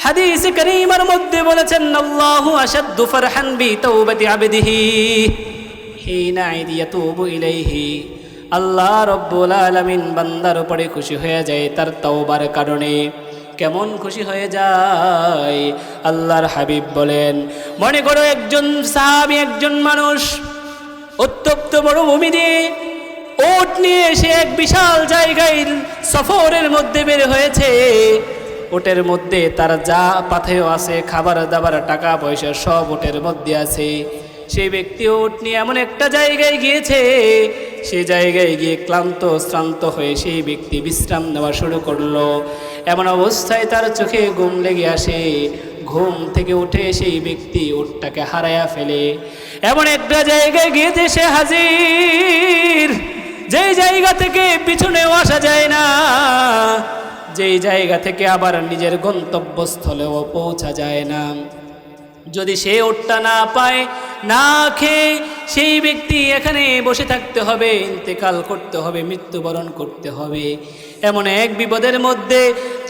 হাদিস কারীমের মধ্যে বলেছেন, আল্লাহু আশাদ্দু ফারহান বি তাওবাতি আবদিহি হিনা ইয়াতুবু ইলাইহি। আল্লাহ রব্বুল আলামিন বান্দার উপরে খুশি হয়ে যায় তার তওবার কারণে। কেমন খুশি হয়ে যায়? আল্লাহর হাবিব বলেন, মনে করো একজন সাহাবী, একজন মানুষ উত্তপ্ত মরুভূমি দিয়ে উট নিয়ে সে এক বিশাল জায়গায় সফরের মধ্যে বের হয়েছে। উটের মধ্যে তার যা পাথেয় আছে, খাবার দাবার, টাকা পয়সা সব উটের মধ্যে আছে। সেই ব্যক্তি উট নিয়ে এমন একটা জায়গায় গিয়েছে, সেই জায়গায় গিয়ে ক্লান্ত শ্রান্ত হয়ে সেই ব্যক্তি বিশ্রাম নেওয়া শুরু করলো। এমন অবস্থায় তার চোখে ঘুম লেগে আসে। ঘুম থেকে উঠে সেই ব্যক্তি উটটাকে হারায়া ফেলে। এমন একটা জায়গায় গিয়েছে সে হাজির, যেই জায়গা থেকে পিছনেও আসা যায় না, যেই জায়গা থেকে আবার নিজের গন্তব্যস্থলেও পৌঁছা যায় না। যদি সে উটটা না পায়, না খেয়ে সেই ব্যক্তি এখানে বসে থাকতে হবে, ইন্তেকাল করতে হবে, মৃত্যুবরণ করতে হবে। এমন এক বিপদের মধ্যে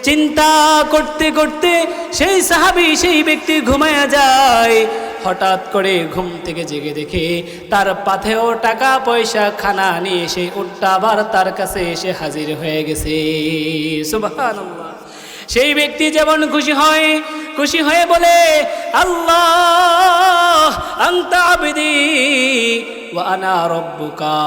চিন্তা করতে করতে সেই সাহাবী, সেই ব্যক্তি ঘুমায়া যায়। হঠাৎ করে ঘুম থেকে জেগে দেখে তার পাথেও টাকা পয়সা খানা নিয়ে সেই উটটা আবার তার কাছে এসে হাজির হয়ে গেছে। সুবহানাল্লাহ। সেই ব্যক্তি যেমন খুশি হয়ে বলে, আল্লাহ আনতা আবদি ওয়া আনা রব্বুকা।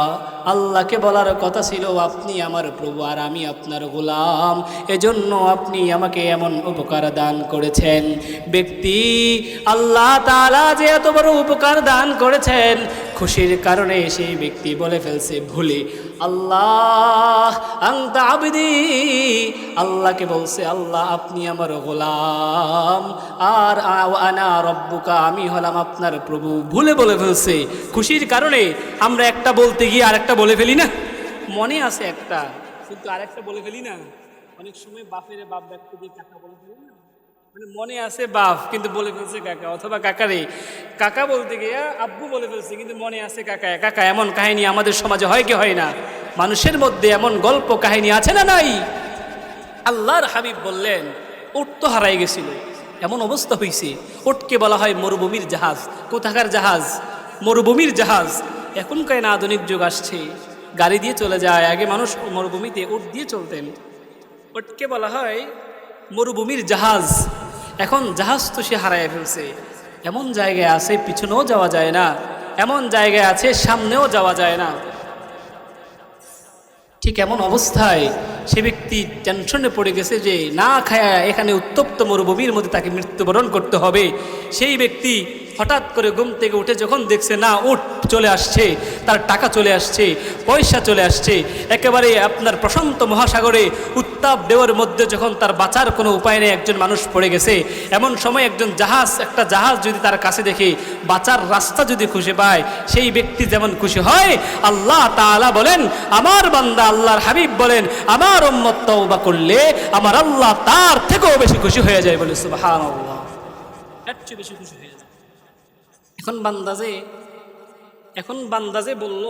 আল্লাহকে বলার কথা ছিল, আপনি আমার প্রভু আর আমি আপনার গোলাম, এজন্য আপনি আমাকে এমন উপকার দান করেছেন। ব্যক্তি আল্লাহ তাআলা যে এত বড় উপকার দান করেছেন, খুশির কারণে সেই ব্যক্তি বলে ফেলছে ভুলে, আল্লাহ আনতা আবদি। আল্লাহকে বলছে, আল্লাহ আপনি আমার গোলাম আর আনা রব্বুকা, আমি হলাম আপনার প্রভু। ভুলে বলে ফেলছে। খুশির কারণে আমরা একটা বলতে গিয়ে আরেকটা বলে ফেলি না? মনে আছে একটা, কিন্তু আরেকটা বলে ফেলি না? অনেক সময় বাপের বাপ ব্যক্তি দিয়ে কাকা বলে ফেলি না? মানে মনে আছে বাপ, কিন্তু বলে ফেলছে কাকা, অথবা কাকারে কাকা বলতে গিয়ে আব্বু বলে ফেলছে, কিন্তু মনে আছে কাকা। কাকা, এমন কাহিনী আমাদের সমাজে হয় কি হয় না? মানুষের মধ্যে এমন গল্প কাহিনী আছে না নাই? আল্লাহর হাবিব বললেন, উট তো হারাই গেছিল, এমন অবস্থা হয়েছে। উটকে বলা হয় মরুভূমির জাহাজ। কোথাকার জাহাজ? মরুভূমির জাহাজ। এখনকার না আধুনিক যুগ আসছে, গাড়ি দিয়ে চলে যায়। আগে মানুষ মরুভূমিতে উট দিয়ে চলতেন। উটকে বলা হয় মরুভূমির জাহাজ। এখন জাহাজ তো সে হারায় ফেলছে। এমন জায়গায় আছে পিছনেও যাওয়া যায় না, এমন জায়গায় আছে সামনেও যাওয়া যায় না। ঠিক এমন অবস্থায় সে ব্যক্তি টেনশনে পড়ে গেছে যে না খায়া এখানে উত্তপ্ত মরুভূমির মধ্যে তাকে মৃত্যুবরণ করতে হবে। সেই ব্যক্তি হঠাৎ করে ঘুম থেকে উঠে যখন দেখছে না উট চলে আসছে, তার টাকা চলে আসছে, পয়সা চলে আসছে, একেবারে আপনার প্রশান্ত মহাসাগরে উত্তাপ ঢেউয়ের মধ্যে যখন তার বাঁচার কোনো উপায় নেই, একজন মানুষ পড়ে গেছে, এমন সময় একটা জাহাজ যদি তার কাছে দেখে বাঁচার রাস্তা যদি খুঁজে পায়, সেই ব্যক্তি যেমন খুশি হয়, আল্লাহ তাআলা বলেন, আমার বান্দা আল্লাহর হাবিব বলেন, আমার উম্মত তওবা করলে আমার আল্লাহ তার থেকেও বেশি খুশি হয়ে যায়। বলে সুবহানাল্লাহ, এর চেয়ে বেশি খুশি হয়ে যায়। এখন বান্দা যে বলল,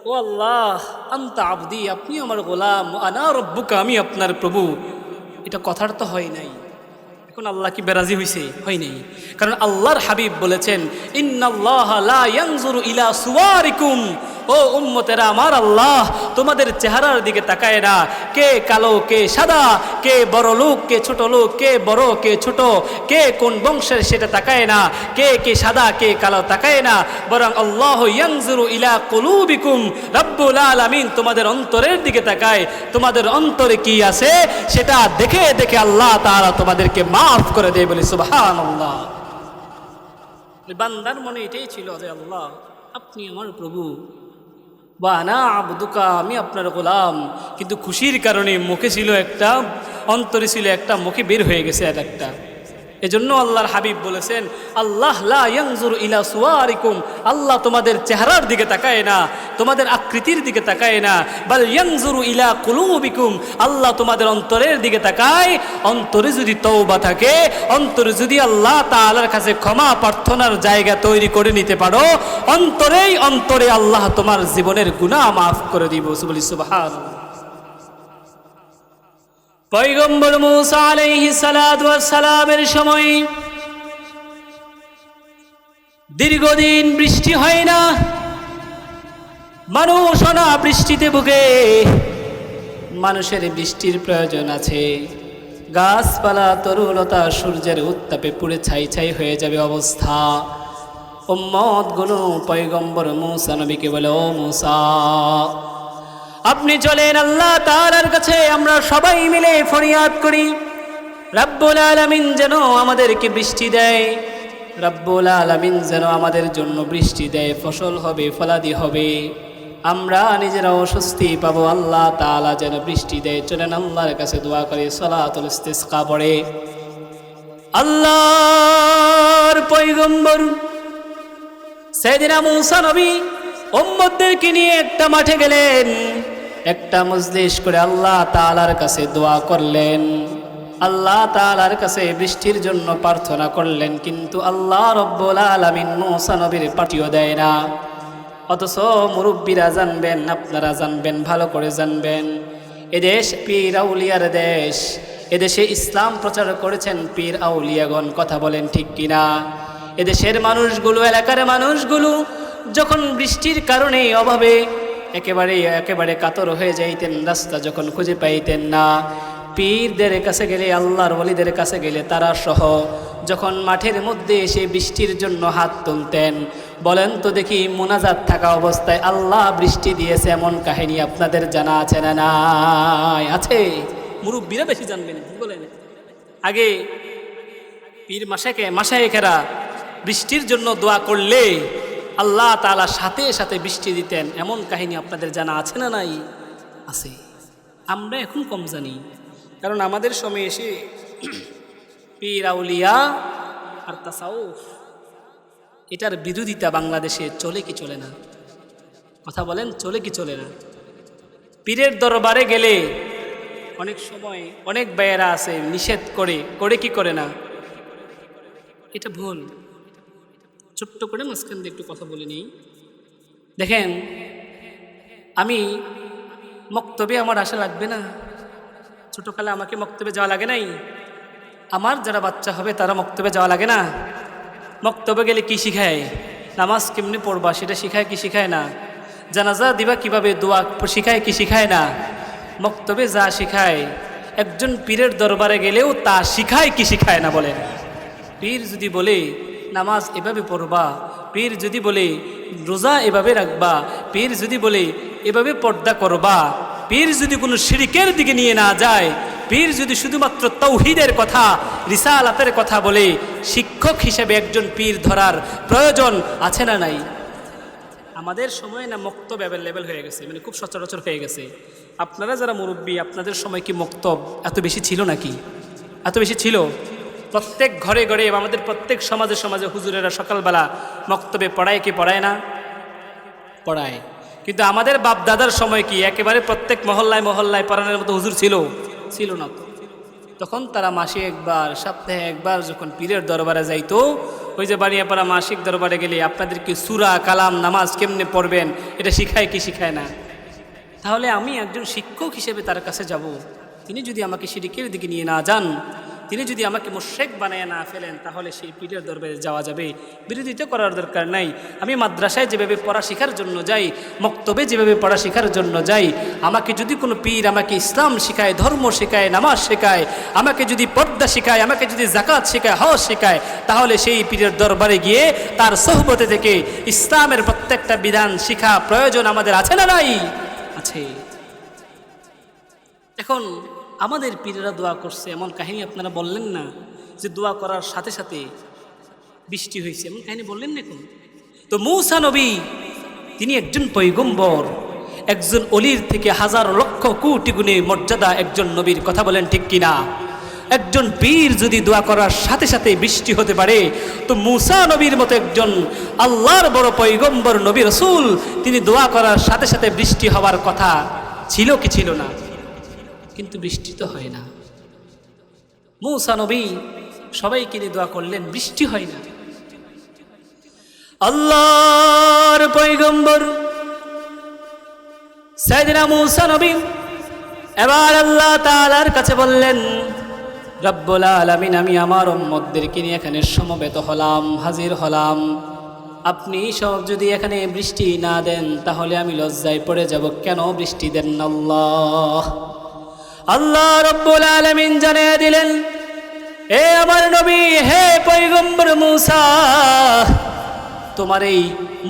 ও আল্লাহ আনতা আবদি, আপনি আমার গোলাম, আনা রব্বুকা, আমি আপনার প্রভু, এটা কথার তো হয় নাই। এখন আল্লাহ কি বেরাজি হয়েছে? হয় নাই। কারণ আল্লাহর হাবিব বলেছেন, ইন্নাল্লাহ লা ইয়ানজুরু ইলা সুওয়ারিকুম, ও উম্মতেরা, আমার আল্লাহ তোমাদের চেহারার দিকে তাকায় না, কে কালো কে সাদা, কে বড় লোক কে ছোট লোক, কে বড় কে ছোট, কে কোন বংশের সেটা তাকায় না, কে সাদা কে কালো তাকায় না, বরং আল্লাহ ইয়ানজুরু ইলা কুলুবিকুম, রব্বুল আলামিন তোমাদের অন্তরের দিকে তাকায়। তোমাদের অন্তরে কি আছে সেটা দেখে দেখে আল্লাহ তাআলা তোমাদেরকে মাফ করে দেয়। বলি সুবহানাল্লাহ। বান্দার মনে এটাই ছিল যে আল্লাহ আপনি আমার প্রভু, বা না আবদুকা, আমি আপনার গোলাম। কিন্তু খুশির কারণে মুখে ছিল একটা, অন্তরে ছিল একটা, মুখে বের হয়ে গেছে আর একটা। এজন্য আল্লাহর হাবিব বলেছেন, আল্লাহ লা ইয়ানজুরু ইলা সুওয়ারিকুম, আল্লাহ তোমাদের চেহারার দিকে তাকায় না, তোমাদের আকৃতির দিকে তাকায় না, বাল ইয়ানজুরু ইলা কুলুবিকুম, আল্লাহ তোমাদের অন্তরের দিকে তাকায়। অন্তরে যদি তওবা থাকে, অন্তরে যদি আল্লাহ তাআলার কাছে ক্ষমা প্রার্থনার জায়গা তৈরি করে নিতে পারো, অন্তরেই অন্তরে আল্লাহ তোমার জীবনের গুনাহ মাফ করে দিব। সুবহানাল্লাহ। পয়গম্বর মূসা আলাইহিস সালাতু ওয়াস সালামের সময় দীর্ঘদিন বৃষ্টি হয় না, মানুষ অনাবৃষ্টিতে ভুগে। মানুষের বৃষ্টির প্রয়োজন আছে। গাছপালা তরুলতা সূর্যের উত্তাপে পুড়ে ছাই ছাই হয়ে যাবে অবস্থা। উম্মতগুলো পয়গম্বর মূসা নবীকে বলে, ও মূসা, আপনি চলেন আল্লাহ তাআলার কাছে, আমরা সবাই মিলে ফরিয়াদ করি, রব্বুল আলামিন যেন আমাদেরকে বৃষ্টি দেয়, রব্বুল আলামিন যেন আমাদের জন্য বৃষ্টি দেয়, ফসল হবে, ফলাদি হবে, আমরা নিজেরাও স্বস্তি পাবো, আল্লাহ তাআলা যেন বৃষ্টি দেয়। চলেন আল্লাহর কাছে দোয়া করে সালাতুল ইস্তিসকা পড়ে। আল্লাহর পয়গম্বর সাইয়েদনা মূসা নবী উম্মতদেরকে নিয়ে একটা মাঠে গেলেন, একটা মজলিস করে আল্লাহ তাআলার কাছে দোয়া করলেন, আল্লাহ তাআলার কাছে বৃষ্টির জন্য প্রার্থনা করলেন। কিন্তু আল্লাহ রব্বুল আলামিন মূসা নবীর পাঠিয়ে দেয় না। অথচ মুরব্বীরা জানবেন, আপনারা জানবেন, ভালো করে জানবেন, এদেশ পীর আউলিয়ার দেশ। এদেশে ইসলাম প্রচার করেছেন পীর আউলিয়াগণ, কথা বলেন ঠিক কিনা? এদেশের মানুষগুলো, এলাকার মানুষগুলো যখন বৃষ্টির কারণে অভাবে একেবারে কাতর হয়ে যাইতেন, রাস্তা যখন খুঁজে পাইতেন না, পীরদের কাছে গেলে, আল্লাহর ওলিদের কাছে গেলে তারা সহ যখন মাঠের মধ্যে এসে বৃষ্টির জন্য হাত তুলতেন, বলেন তো দেখি, মুনাজাত থাকা অবস্থায় আল্লাহ বৃষ্টি দিয়েছে এমন কাহিনী আপনাদের জানা আছে না নাই? আছে? মুরব্বীরা বেশি জানবেন, বলেন। আগে পীর মাশায়েখেরা বৃষ্টির জন্য দোয়া করলে আল্লাহ তাআলা সাথে সাথে বৃষ্টি দিতেন, এমন কাহিনী আপনাদের জানা আছে না নাই? আছে। আমরা এখন কম জানি, কারণ আমাদের সময় এসে পীর আউলিয়া আর তাসাউফ এটার বিরোধিতা বাংলাদেশে চলে কি চলে না? কথা বলেন, চলে কি চলে না? পীরের দরবারে গেলে অনেক সময় অনেক ভাইয়েরা আছে নিষেধ করে কি করে না? এটা ভুল। ছোট্ট করে মাঝখান দিয়ে একটু কথা বলে নিই। দেখেন, আমি মক্তবে আমার আশা লাগবে না? ছোটকালে আমাকে মক্তবে যাওয়া লাগে নাই? আমার যারা বাচ্চা হবে তারা মক্তবে যাওয়া লাগে না? মক্তবে গেলে কি শিখায়? নামাজ কেমনি পড়বা সেটা শিখায় কি শিখায় না? জানাজা দিবা কিভাবে, দোয়া শিখায় কি শিখায় না? মক্তবে যা শিখায় একজন পীরের দরবারে গেলেও তা শিখায় কি শিখায় না? বলেন। পীর যদি বলে নামাজ এভাবে পড়বা, পীর যদি বলে রোজা এভাবে রাখবা, পীর যদি বলে এভাবে পর্দা করবা, পীর যদি কোনো শিরকের দিকে নিয়ে না যায়, পীর যদি শুধুমাত্র তাওহীদের কথা, রিসালাতের কথা বলে, শিক্ষক হিসেবে একজন পীর ধরার প্রয়োজন আছে না নাই? আমাদের সময় না মক্তব অ্যাভেলেবেল হয়ে গেছে, মানে খুব সচরাচর হয়ে গেছে। আপনারা যারা মুরব্বী, আপনাদের সময় কি মক্তব এত বেশি ছিল নাকি? এত বেশি ছিল? প্রত্যেক ঘরে ঘরে, আমাদের প্রত্যেক সমাজে সমাজে হুজুরেরা সকালবেলা মক্তবে পড়ায় কি পড়ায় না? পড়ায়। কিন্তু আমাদের বাপ দাদার সময় কি একেবারে প্রত্যেক মহল্লায় মহল্লায় পড়ানোর মতো হুজুর ছিল না তো। তখন তারা মাসে একবার, সপ্তাহে একবার যখন পীরের দরবারে যাইতো, ওই যে বানিয়াপাড়া মাসিক দরবারে গেলে আপনাদেরকে সূরা, কালাম, নামাজ কেমনে পড়বেন এটা শিখায় কি শিখায় না? তাহলে আমি একজন শিক্ষক হিসেবে তার কাছে যাব, তিনি যদি আমাকে শিরকের দিকে নিয়ে না যান, তিনি যদি আমাকে মুশরিক বানায় না ফেলেন, তাহলে সেই পীরের দরবারে যাওয়া যাবে। বিরোধিতা করার দরকার নাই। আমি মাদ্রাসায় যেভাবে পড়া শেখার জন্য যাই, মক্তবে যেভাবে পড়া শেখার জন্য যাই, আমাকে যদি কোনো পীর আমাকে ইসলাম শেখায়, ধর্ম শেখায়, নামাজ শেখায়, আমাকে যদি পর্দা শেখায়, আমাকে যদি যাকাত শেখায়, হজ শেখায়, তাহলে সেই পীরের দরবারে গিয়ে তার সোহবতে থেকে ইসলামের প্রত্যেকটা বিধান শেখা প্রয়োজন আমাদের আছে না নাই? আছে। এখন আমাদের পীরেরা দোয়া করছে এমন কাহিনী আপনারা বললেন না, যে দোয়া করার সাথে সাথে বৃষ্টি হয়েছে, এমন কাহিনী বললেন না এখন? তো মূসা নবী তিনি একজন পয়গম্বর, একজন অলির থেকে হাজার লক্ষ কোটি গুণে মর্যাদা একজন নবীর, কথা বলেন ঠিক কিনা? একজন বীর যদি দোয়া করার সাথে সাথে বৃষ্টি হতে পারে, তো মূসা নবীর মতো একজন আল্লাহর বড় পয়গম্বর নবী রাসূল, তিনি দোয়া করার সাথে সাথে বৃষ্টি হওয়ার কথা ছিল কি ছিল না? কিন্তু বৃষ্টি তো হয় না। মূসা নবী সবাইকে নিয়ে দোয়া করলেন, বৃষ্টি হয় না। আল্লাহর পয়গম্বর সাইয়েদনা মূসা নবী এবার আল্লাহ তাআলার কাছে বললেন, রব্বুল আলামিন, আমি আমার উম্মতদেরকে নিয়ে এখানে সমবেত হলাম, হাজির হলাম। আপনি সব যদি এখানে বৃষ্টি না দেন তাহলে আমি লজ্জায় পড়ে যাব। কেন বৃষ্টি দেন না আল্লাহ? আল্লাহ রব্বুল আলামিন জানিয়ে দিলেন, হে আমার নবী, হে পয়গম্বর মূসা, তোমার এই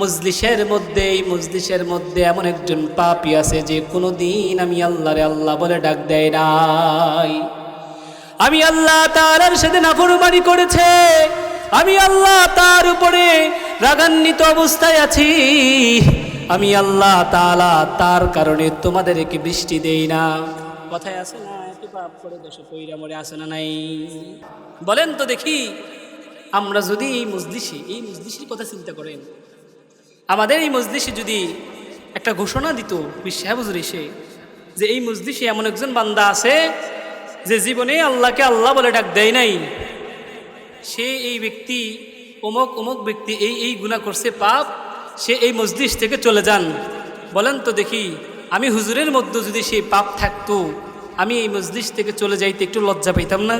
মজলিসের মধ্যে এমন একজন পাপী আছে যে কোনোদিন আমি আল্লাহরে আল্লাহ বলে ডাক দেয় নাই। আমি আল্লাহ তাআলার সাথে নাফরমানি করেছে, আমি আল্লাহ তার উপরে রাগান্বিত অবস্থায় আছি। আমি আল্লাহ তাআলা তার কারণে তোমাদেরকে বৃষ্টি দেই না। কথায় আছে না, এত পাপ করে দোষে কইরা মরে আছে না নাই? বলেন তো দেখি, আমরা যদি এই মজলিসের কথা চিন্তা করেন, আমাদের এই মজলিসে যদি একটা ঘোষণা দিত সাহেব হুজুর এসে, যে এই মজলিসে এমন একজন বান্দা আছে যে জীবনে আল্লাহকে আল্লাহ বলে ডাক দেয় নাই, সে এই ব্যক্তি অমুক ব্যক্তি এই গুনাহ করছে, পাপ, সে এই মজলিস থেকে চলে যান। বলেন তো দেখি, আমি হুজুরের মধ্যে যদি সেই পাপ থাকতো, আমি এই মজলিস থেকে চলে যাইতে একটু লজ্জা পেতাম না?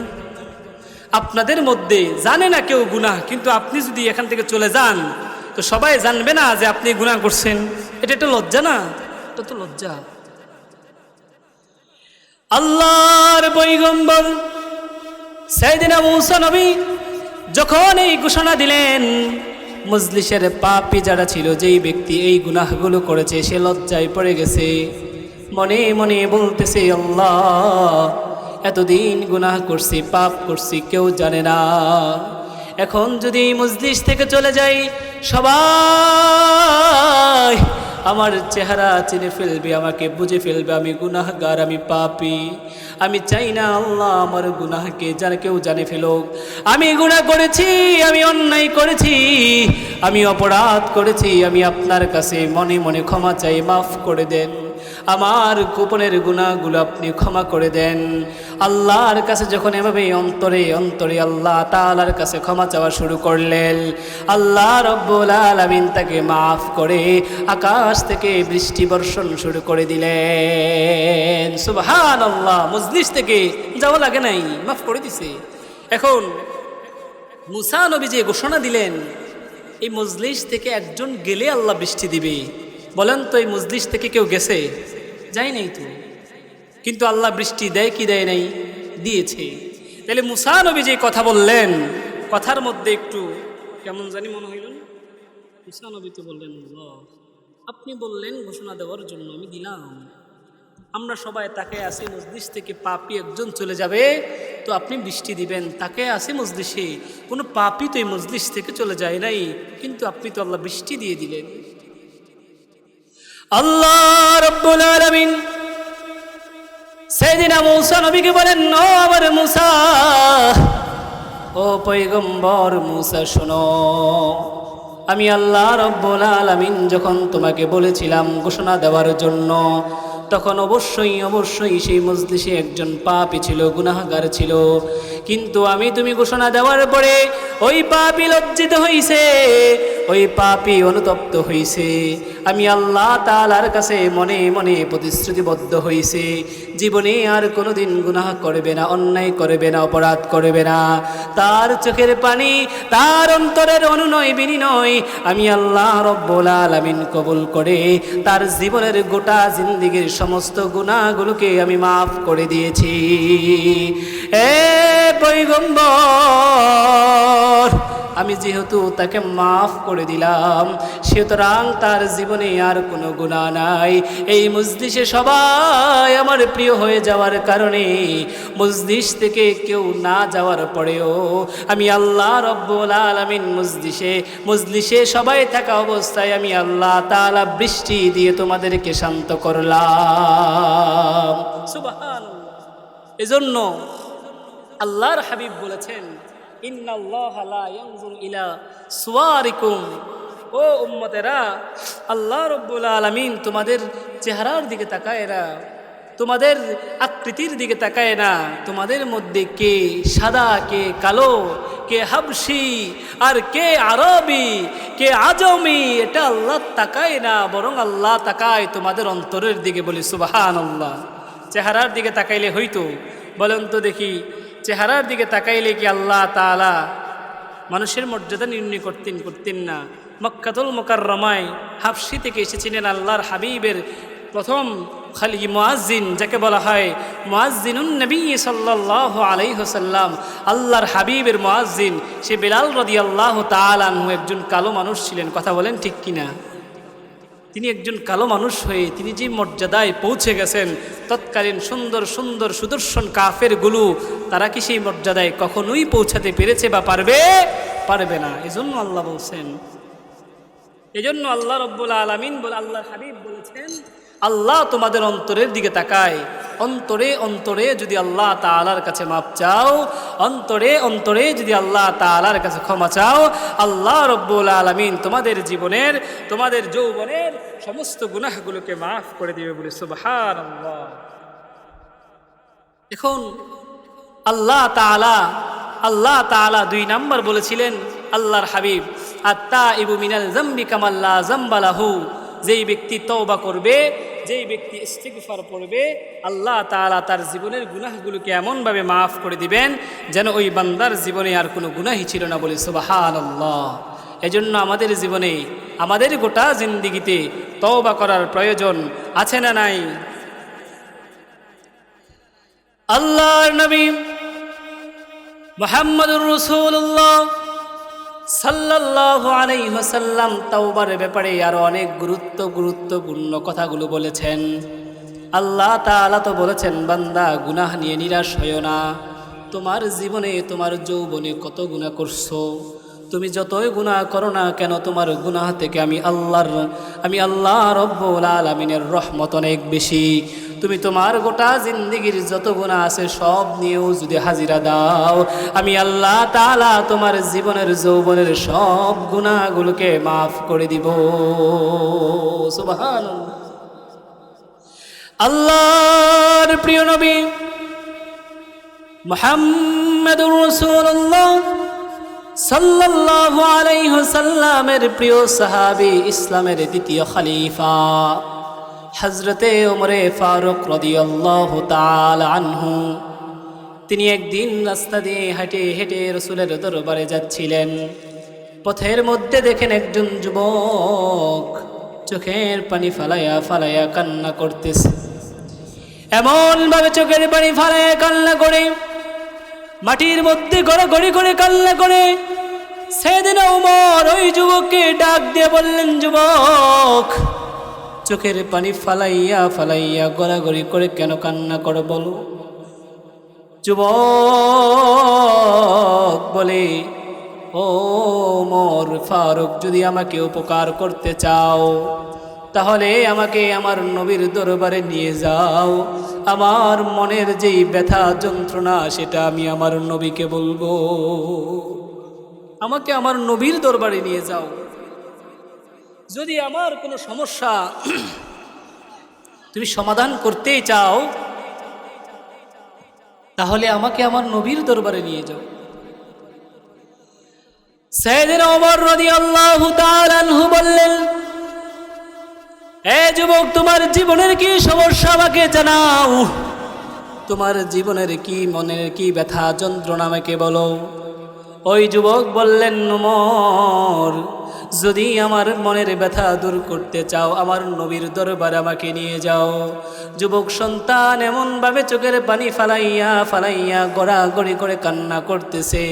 আপনাদের মধ্যে জানে না কেউ গুনাহ, কিন্তু আপনি যদি এখান থেকে চলে যান তো সবাই জানবে না যে আপনি গুনাহ করছেন? এটা একটা লজ্জা না? এটা তো লজ্জা। আল্লাহর পয়গম্বর সাইয়েদনা মূসা নবী যখন এই ঘোষণা দিলেন, মজলিসের পাপী যারা ছিল, যেই ব্যক্তি এই গুনাহগুলো করেছে, সে লজ্জায় পড়ে গেছে। মনে মনে বলতেছে, আল্লাহ, এতদিন গুনাহ করছি, পাপ করছি, কেউ জানে না। এখন যদি এই মজলিস থেকে চলে যাই, সবাই আমার চেহারা চিনে ফেলবে, আমাকে বুঝে ফেলবে, আমি গুনাহগার, আমি পাপী। আমি চাই না আল্লাহ আমার গুনাহকে যারা কেউ জানে ফেলুক। আমি গুনাহ করেছি, আমি অন্যায় করেছি, আমি অপরাধ করেছি। আমি আপনার কাছে মনে মনে ক্ষমা চাই, মাফ করে দেন। আমার গোপনের গুনাহগুলো আপনি ক্ষমা করে দেন। আল্লাহর কাছে যখন এভাবে অন্তরে অন্তরে আল্লাহ তাআলার কাছে ক্ষমা চাওয়া শুরু করলেন, আল্লাহ রব্বুল আলামিন তাকে মাফ করে আকাশ থেকে বৃষ্টি বর্ষণ শুরু করে দিলেন। সুবহানাল্লাহ, মজলিস থেকে যাওয়া লাগে নাই, মাফ করে দিছে। এখন মূসা নবী যে ঘোষণা দিলেন, এই মজলিস থেকে একজন গেলে আল্লাহ বৃষ্টি দিবে। বলেন তো, এই মজলিস থেকে কেউ গেছে? যাই নাই তো, কিন্তু আল্লাহ বৃষ্টি দেয় কি দেয় নাই? দিয়েছে। তাহলে মূসা নবী যে কথা বললেন, কথার মধ্যে একটু কেমন জানি মনে হইল। মূসা নবী তো বললেন, আল্লাহ, আপনি বললেন ঘোষণা দেওয়ার জন্য, আমি দিলাম। আমরা সবাই তাকে আসে মজলিস থেকে পাপী একজন চলে যাবে, তো আপনি বৃষ্টি দিবেন। তাকে আসে মজলিসে কোনো পাপী তো এই মজলিস থেকে চলে যায় নাই, কিন্তু আপনি তো আল্লাহ বৃষ্টি দিয়ে দিলেন। আল্লাহ রাব্বুল আলামিন সাইয়েদনা মূসা নবীকে বলেন, ও আমার মূসা, ও পয়গম্বর মূসা, শোনো, আমি আল্লাহ রাব্বুল আলামিন যখন তোমাকে বলেছিলাম ঘোষণা দেওয়ার জন্য, তখন অবশ্যই সেই মজলিসে একজন পাপী ছিল, গুনাহগার ছিল। কিন্তু তুমি ঘোষণা দেওয়ার পরে ওই পাপী লজ্জিত হইছে, ওই পাপী অনুতপ্ত হইছে। আমি আল্লাহ তাআলার কাছে মনে মনে প্রতিশ্রুতিবদ্ধ হইছে, জীবনে আর কোনোদিন গুনাহ করবে না, অন্যায় করবে না, অপরাধ করবে না। তার চোখের পানি, তার অন্তরের অনুনয় বিনিময় আমি আল্লাহ রব্বুল আলামিন কবুল করে তার জীবনের গোটা জিন্দেগীর সমস্ত গুনাহগুলোকে আমি মাফ করে দিয়েছি। এ পয়গম্বর, আমি যেহেতু তাকে মাফ করে দিলাম, সুতরাং তার জীবনে আর কোনো গুনাহ নাই। এই মজলিসে সবাই আমার প্রিয় হয়ে যাওয়ার কারণে মজলিস থেকে কেউ না যাওয়ার পরেও আমি আল্লাহ রব্বুল আলামিন মজলিসে সবাই থাকা অবস্থায় আমি আল্লাহ তাআলা বৃষ্টি দিয়ে তোমাদেরকে শান্ত করলাম। সুবহানাল্লাহ। এজন্য আল্লাহর হাবিব বলেছেন, ইন্নাল্লাহা লা ইয়ানজুরু ইলা সুওয়ারিকুম, ও উম্মতেরা, আল্লাহ রাব্বুল আলামিন তোমাদের চেহারার দিকে তাকায় না, তোমাদের আকৃতির দিকে তাকায় না, তোমাদের মধ্যে কে সাদা কে কালো, কে হাবশি আর কে আরবি কে আজমি, এটা আল্লাহ তাকায় না, বরং আল্লাহ তাকায় তোমাদের অন্তরের দিকে। বলি সুবহানাল্লাহ। চেহারার দিকে তাকাইলে হইতো? বলেন তো দেখি, চেহারার দিকে তাকাইলে কি আল্লাহ তাআলা মানুষের মর্যাদা নির্ণয় করতেন না? মক্কাতুল মুকাররমায় হাবশি থেকে এসেছিলেন আল্লাহর হাবিবের প্রথম খালি মুয়াজ্জিন, যাকে বলা হয় মুয়াজ্জিনুন নবী সাল্লাল্লাহু আলাইহি ওয়াসাল্লাম, আল্লাহর হাবিবের মুয়াজ্জিন, সে বেলাল রাদিয়াল্লাহু তাআলা আনহু একজন কালো মানুষ ছিলেন। কথা বলেন ঠিক কিনা? তিনি একজন কালো মানুষ হয়ে তিনি যে মর্যাদায় পৌঁছে গেছেন, তৎকালীন সুন্দর সুন্দর সুদর্শন কাফেরগুলো তারা কি সেই মর্যাদায় কখনোই পৌঁছাতে পেরেছে বা পারবে না। এজন্য আল্লাহ বলছেন, এজন্য আল্লাহ রাব্বুল আলামিন আল্লাহর হাবিব বলেছেন, আল্লাহ তোমাদের অন্তরের দিকে তাকায়। অন্তরে অন্তরে যদি আল্লাহ তাআলার কাছে মাপ চাও, অন্তরে অন্তরে যদি আল্লাহ তাআলার কাছে ক্ষমা চাও, আল্লাহ রাব্বুল আলামিন তোমাদের জীবনের, তোমাদের যৌবনের সমস্ত গুনাহগুলোকে মাফ করে দিবে। বলে সুবহানাল্লাহ। এখন আল্লাহ তাআলা 2 নাম্বার বলেছিলেন আল্লাহর হাবিব, আত্তাইবু মিনাল যামবি কামাল্লা যামবালাহু, যেই ব্যক্তি তওবা করবে, যেই ব্যক্তি ইস্তিগফার পড়বে, আল্লাহ তাআলা তার জীবনের গুনাহগুলোকে এমনভাবে মাফ করে দিবেন যেন ওই বান্দার জীবনে আর কোনো গুনাহই ছিল না। বলে সুবহানাল্লাহ। এজন্য আমাদের জীবনে, আমাদের গোটা জিন্দেগিতে তওবা করার প্রয়োজন আছে না নাই? আল্লাহর নবী মুহাম্মদুর রাসূলুল্লাহ সাল্লাল্লাহু আলাইহি ওয়াসাল্লাম তাওবার ব্যাপারে আরো অনেক গুরুত্বপূর্ণ কথাগুলো বলেছেন। আল্লাহ তাআলা তো বলেছেন, বান্দা গুনাহ নিয়ে নিরাশ হয়ো না। তোমার জীবনে, তোমার যৌবনে কত গুনাহ করছো, তুমি যতই গুনাহ করো না কেন, তোমার গুনাহ থেকে আমি আল্লাহ রব্বুল আলামিনের রহমত অনেক বেশি। তুমি তোমার গোটা জিন্দেগির যত গুনাহ আছে সব নিয়েও যদি হাজিরা দাও, আমি আল্লাহ তাআলা তোমার জীবনের যৌবনের সব গুনাহগুলোকে মাফ করে দিব। সুবহানাল্লাহ। আল্লাহর প্রিয় নবী মুহাম্মদুর রাসূলুল্লাহ সাল্লাল্লাহু আলাইহি ওয়াসাল্লামের প্রিয় সাহাবী, ইসলামের দ্বিতীয় খলিফা হযরতে ওমরে ফারুক রাদিয়াল্লাহু তাআলা আনহু, তিনি একদিন রাস্তা দিয়ে হেঁটে হেঁটে রাসূলের দরবারে যাচ্ছিলেন। পথের মধ্যে দেখেন একজন যুবক চোখের পানি ফালাইয়া কান্না করতেছে। এমন ভাবে চোখের পানি ফালাইয়া কান্না করে, মাটির মধ্যে গড়াগড়ি করে কান্না করে, সাইয়েদনা ওমর ওই যুবককে ডাক দিয়ে বললেন, যুবক, চোখের পানি ফালাইয়া গড়াগড়ি করে কেন কান্না করো বলো? যুবক বলে, ও ওমর ফারুক, যদি আমাকে উপকার করতে চাও তাহলে আমাকে আমার নবীর দরবারে নিয়ে যাও। আমার মনের যেই ব্যথা যন্ত্রণা সেটা আমি আমার নবীকে বলবো। আমাকে আমার নবীর দরবারে নিয়ে যাও। যদি আমার কোনো সমস্যা তুমি সমাধান করতেই চাও তাহলে আমাকে আমার নবীর দরবারে নিয়ে যাও। সাইয়েদনা ওমর রাদিয়াল্লাহু তাআলা আনহু বললেন, এ যুবক, তোমার জীবনের কি সমস্যা আমাকে জানাও। তোমার জীবনের কি, মনের কি ব্যথা যন্ত্রণা আমাকে বলো। ওই যুবক বললেন, ওমর, যদি আমার মনের ব্যথা দূর করতে চাও আমার নবীর দরবারে আমাকে নিয়ে যাও। যুবক সন্তান এমনভাবে চোখের পানি ফালাইয়া গড়াগড়ি করে কান্না করতেছে।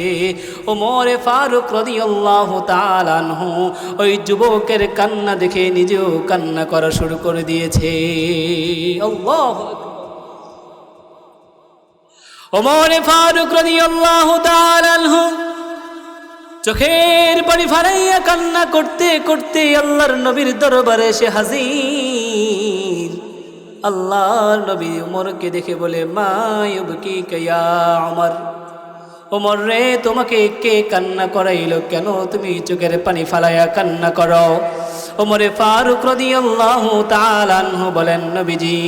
ওমরে ফারুক রাদিয়াল্লাহু তাআলা আনহু ওই যুবকের কান্না দেখে নিজেও কান্না করা শুরু করে দিয়েছে। আল্লাহু আকবার। ওমরে ফারুক রাদিয়াল্লাহু তাআলা আনহু চোখের পানি ফালাইয়া কান্না করতে করতে আল্লাহর নবীর দরবারে এসে হাজির। আল্লাহর নবী ওমরকে দেখে বলে, মা ইউবকিকা ইয়া ওমর, ওমর রে, তোমাকে কে কান্না করাইলো? কেন তুমি চোখের পানি ফালাইয়া কান্না করো? ওমরে ফারুক রাদিয়াল্লাহু তাআলা আনহু বলেন, নবীজি,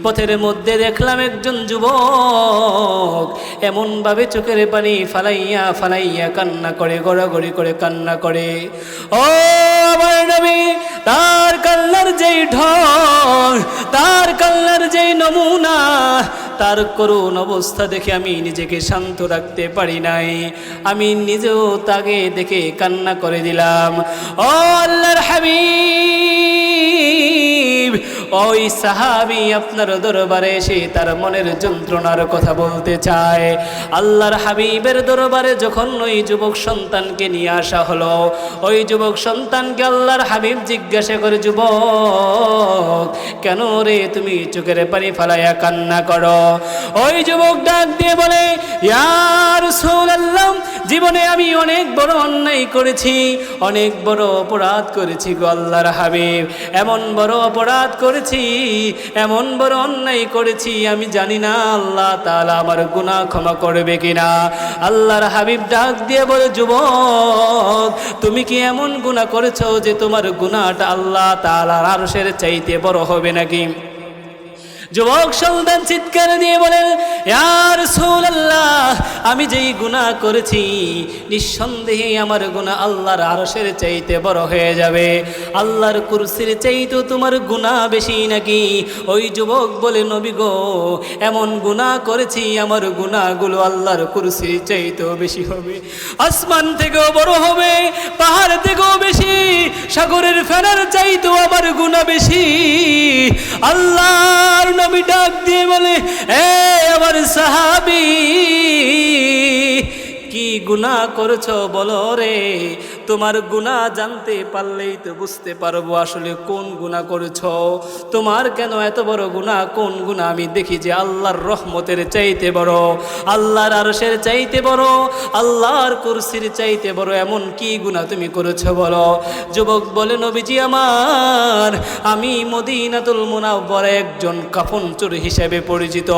পথের মধ্যে দেখলাম একজন যুবক এমনভাবে চোখের পানি ফালাইয়া ফালাইয়া কান্না করে, গড়াগড়ি করে কান্না করে। ও আমার নবী, তার কান্নার যেই ঢং, তার কান্নার যেই নমুনা, তার করুণ অবস্থা দেখে আমি নিজেকে শান্ত রাখতে পারি নাই। আমি নিজেও তাকে দেখে কান্না করে দিলাম। ও আল্লাহর হাবিব, ওই সাহাবী আপনার দরবারে এসে তার মনের যন্ত্রণার কথা বলতে চায়। আল্লাহর হাবিবের দরবারে যখন ওই যুবক সন্তানকে নিয়ে আসা হলো, ওই যুবক সন্তানকে আল্লাহর হাবিব জিজ্ঞাসা করে, যুবক, কেন রে তুমি চোখের পানি ফালাইয়া কান্না করো? ওই যুবক ডাক দিয়ে বলে, ইয়া রাসূলুল্লাহ, জীবনে আমি অনেক বড় অন্যায় করেছি, অনেক বড় অপরাধ করেছি গো আল্লাহর হাবিব। এমন বড় অপরাধ করেছি, এমন বড় অন্যায় করেছি, আমি জানি না আল্লাহ তাআলা আমার গুনাহ ক্ষমা করবে কিনা। আল্লাহর হাবিব ডাক দিয়ে বলে, যুবক, তুমি কি এমন গুনাহ করেছো যে তোমার গুনাহটা আল্লাহ তাআলার আরশের চাইতে বড় হবে নাকি? যুবক সন্তান চিৎকার দিয়ে বলেন, ইয়া রাসূলুল্লাহ, আমি যেই গুনাহ করেছি নিঃসন্দেহে আমার গুনাহ আল্লাহর আরশের চাইতে বড় হয়ে যাবে। আল্লাহর কুরসির চাইতেও তোমার গুনাহ বেশি নাকি? ওই যুবক বলে, নবী গো, এমন গুনাহ করেছি আমার গুনাহগুলো আল্লাহর কুরসির চাইতেও বেশি হবে, আসমান থেকেও বড় হবে, পাহাড় থেকেও বেশি, সাগরের ফেনার চাইতেও আমার গুনাহ বেশি। আল্লাহর নবী ডাক দিয়ে বলে, এ আমার সাহাবী, কি গুনাহ করেছো বলো রে? তোমার গুনাহ জানতে পারলেই তো বুঝতে পারবো আসলে কোন গুনাহ করেছো। তোমার কেন এত বড় গুনাহ? কোন গুনাহ? আমি দেখি যে আল্লাহর রহমতের চাইতে বড়, আল্লাহর আরশের চাইতে বড়, আল্লাহর কুরসির চাইতে বড়, এমন কি গুনাহ তুমি করেছো বলো? যুবক বলে, নবীজি আমার, আমি মদিনাতুল মুনাওয়ারায় একজন কাফন চোর হিসেবে পরিচিত।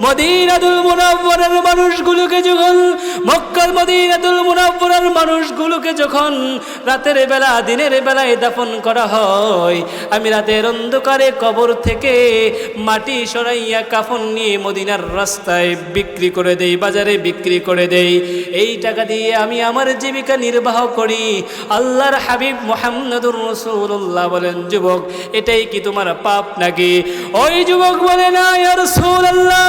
মদিনাতুল মুনাওয়ারার মানুষগুলোকে যখন, মক্কার মদিনাতুল মুনাওয়ারার মানুষগুলোকে যখন রাতের বেলা দিনের বেলায় দাফন করা হয়, আমি রাতের অন্ধকারে কবর থেকে মাটি সরাইয়া কাফন নিয়ে মদিনার রাস্তায় বিক্রি করে দেই, বাজারে বিক্রি করে দেই। এই টাকা দিয়ে আমি আমার জীবিকা নির্বাহ করি। আল্লাহর হাবিব মুহাম্মদুর রাসূলুল্লাহ বলেন, যুবক, এটাই কি তোমার পাপ নাকি? ওই যুবক বলে, না ইয়া রাসূলুল্লাহ,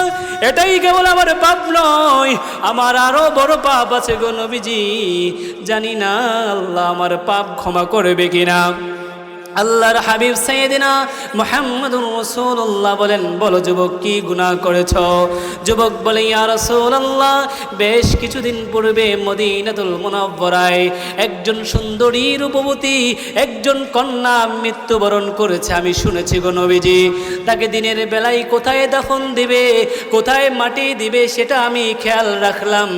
এটাই কেবল আমার পাপ নয়, আমার আরো বড় পাপ আছে গো নবীজি, জানি না আল্লাহ আমার পাপ ক্ষমা করবে কিনা। আল্লাহর হাবিব সাইয়েদিনা মুহাম্মদুর রাসূলুল্লাহ বলেন, বলো যুবক, কি গুনাহ করেছো? যুবক বলে, ইয়া রাসূলুল্লাহ, বেশ কিছুদিন পূর্বে মদিনাতুল মুনাওয়ারায় একজন সুন্দরী রূপবতী একজন কন্যা মৃত্যুবরণ করেছে, আমি শুনেছি গো নবীজি। তাকে দিনের বেলায় কোথায় দাফন দিবে, কোথায় মাটি দিবে, সেটা আমি খেয়াল রাখলাম।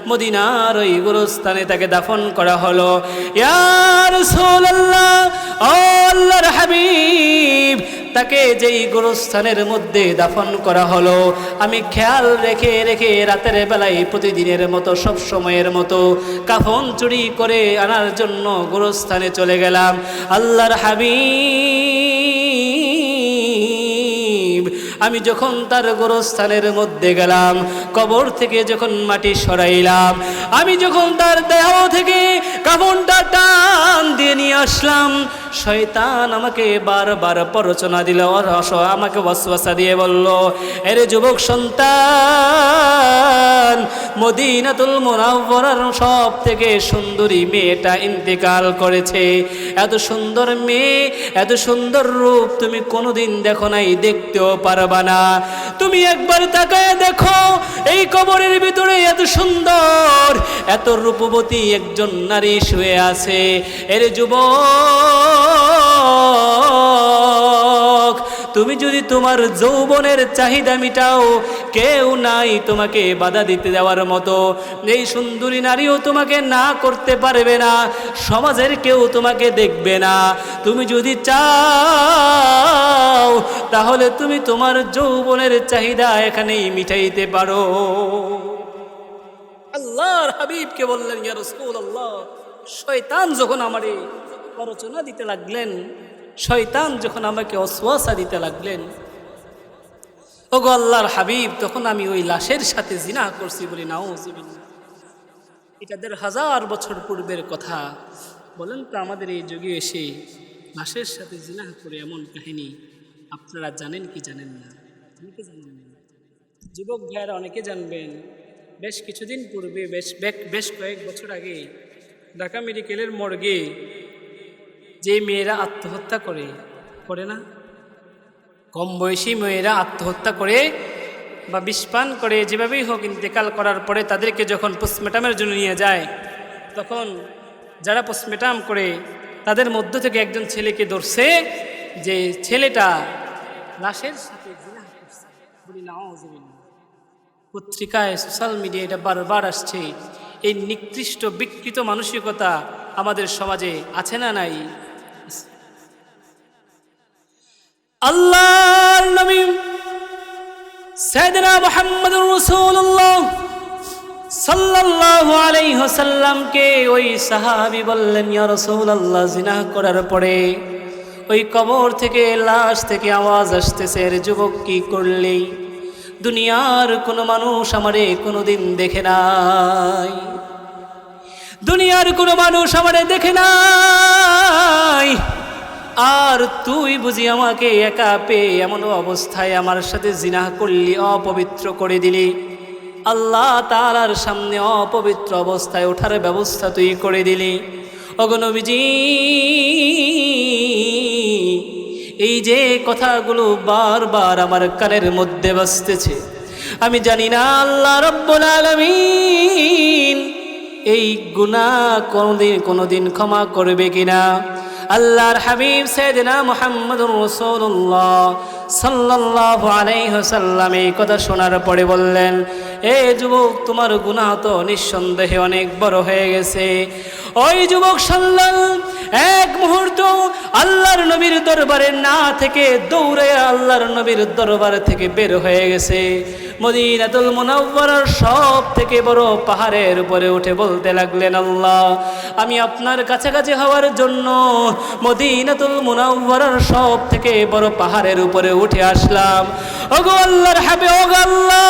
মদিনার ওই গোরস্থানে তাকে দাফন করা হলো। ইয়া রাসূলুল্লাহ, আল্লাহর হাবিব, তাকে যেই গোরস্থানের মধ্যে দাফন করা হলো, আমি খেয়াল রেখে রেখে রাতের বেলায় প্রতিদিনের মতো, সব সময়ের মতো কাফন চুরি করে আনার জন্য গোরস্থানে চলে গেলাম। আল্লাহর হাবিব, আমি যখন তার গোরস্থানের মধ্যে গেলাম, কবর থেকে যখন মাটি সরাইলাম, আমি যখন তার দেহ থেকে কাফনটা টান দিয়ে নিয়ে আসলাম, শয়তান আমাকে বারবার প্ররোচনা দিল, আমাকে ওয়াসওয়াসা দিয়ে বলল, এরে যুবক সন্তান, মদিনাতুল মুনাওয়ারার সব থেকে সুন্দরী মেয়েটা ইন্তেকাল করেছে। এত সুন্দর মেয়ে, এত সুন্দর রূপ তুমি কোনোদিন দেখো নাই, দেখতেও পারবা না। তুমি একবার তাকায় দেখো, এই কবরের ভিতরে এত সুন্দর, এত রূপবতী একজন নারী শুয়ে আছে। এরে যুবক, তুমি যদি তোমার যৌবনের চাহিদা মিটাও, কেউ নাই তোমাকে বাধা দিতে দেওয়ার মতো। এই সুন্দরী নারীও তোমাকে না করতে পারবে না, সমাজের কেউ তোমাকে দেখবে না। তুমি যদি চাও তাহলে তুমি তোমার যৌবনের চাহিদা এখানেই মিটাইতে পারো। আল্লাহর হাবিবকে বললেন, ইয়া রাসূলুল্লাহ, শয়তান যখন আমারে প্ররোচনা দিতে লাগলেন, শয়তান যখন আমাকে ওয়াসওয়াসা দিতে লাগলেন, ওগো আল্লাহর হাবিব, তখন আমি ওই লাশের সাথে জিনা করছি বলি নাউযুবিল্লাহ। এটা ১,৫০০ বছর পূর্বের কথা। বলেন তো আমাদের এই যুগে এসে লাশের সাথে জিনা করে এমন কাহিনী আপনারা জানেন কি জানেন না? অনেকে জানেন না। যুবক ভাইয়েরা অনেকে জানবেন, বেশ কিছুদিন পূর্বে, বেশ কয়েক বছর আগে ঢাকা মেডিকেলের মর্গে যে মেয়েরা আত্মহত্যা করে না, কম বয়সী মেয়েরা আত্মহত্যা করে বা বিষপান করে, যেভাবেই হোক ইন্তেকাল করার পরে তাদেরকে যখন পোস্টমর্টমের জন্য নিয়ে যায়, তখন যারা পোস্টমর্টম করে তাদের মধ্য থেকে একজন ছেলেকে ধরছে, যে ছেলেটা লাশের সাথে জিনা করছে। বলি নাউযুবিল্লাহ। পত্রিকায়, সোশ্যাল মিডিয়ায় এটা বারবার আসছে। এই নিকৃষ্ট বিকৃত মানসিকতা আমাদের সমাজে আছে না নাই? আল্লাহর নবী সাইয়েদনা মুহাম্মদুর রাসূলুল্লাহ সাল্লাল্লাহু আলাইহি ওয়াসাল্লামকে ওই সাহাবী বললেন, ইয়া রাসূলুল্লাহ, জিনা করার পরে ওই কবর থেকে, লাশ থেকে আওয়াজ আসতেছে, এর যুবক কি করলি? দুনিয়ার কোনো মানুষ আমারে কোনোদিন দেখে নাই, দুনিয়ার কোনো মানুষ আমারে দেখে নাই, আর তুই বুঝি আমাকে একা পেয়ে এমন অবস্থায় আমার সাথে জিনা করলি, অপবিত্র করে দিলি। আল্লাহ তাআলার সামনে অপবিত্র অবস্থায় ওঠার ব্যবস্থা তুই করে দিলি। ওগো নবীজি, এই যে কথাগুলো বারবার আমার কানের মধ্যে বাজতেছে, আমি জানি না আল্লাহ রাব্বুল আলামিন এই গুনাহ কোনোদিন ক্ষমা করবে কিনা। আল্লাহর হাবিব সাইয়েদনা মুহাম্মদুর রাসূলুল্লাহ সাল্লাল্লাহু আলাইহি ওয়াসাল্লাম এই কথা শোনার পরে বললেন, এ যুবক, তোমার গুনাহ তো নিঃসন্দেহে অনেক বড় হয়ে গেছে। ওই যুবক সাল্লাল এক মুহূর্ত আল্লাহর নবীর দরবারে না থেকে দৌড়ে আল্লাহর নবীর দরবার থেকে বের হয়ে গেছে। মদিনাতুল মুনাওয়ারার সব থেকে বড় পাহাড়ের উপরে উঠে বলতে লাগলেন, আল্লাহ, আমি আপনার কাছাকাছি হওয়ার জন্য মদিনাতুল মুনাওয়ারার সব থেকে বড় পাহাড়ের উপরে উঠে আসলাম। ওগো আল্লাহর হাবিব, ওগো আল্লাহ,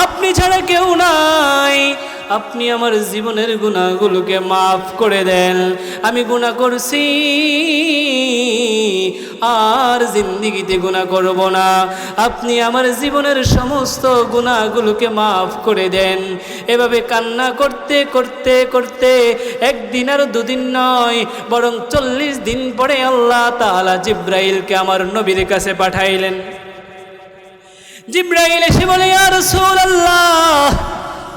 আপনি ছাড়া কেউ নাই, আপনি আমার জীবনের গুনাহগুলোকে মাফ করে দেন। আমি গুনাহ করছি, আর জিন্দেগিতে গুনাহ করব না। আপনি আমার জীবনের সমস্ত গুনাহগুলোকে মাফ করে দেন। এভাবে কান্না করতে করতে করতে একদিন আর দুদিন নয়, বরং 40 দিন পরে আল্লাহ তাআলা জিব্রাইলকে আমার নবীর কাছে পাঠাইলেন। জিব্রাইল এসে বলে, ইয়া রাসূলুল্লাহ,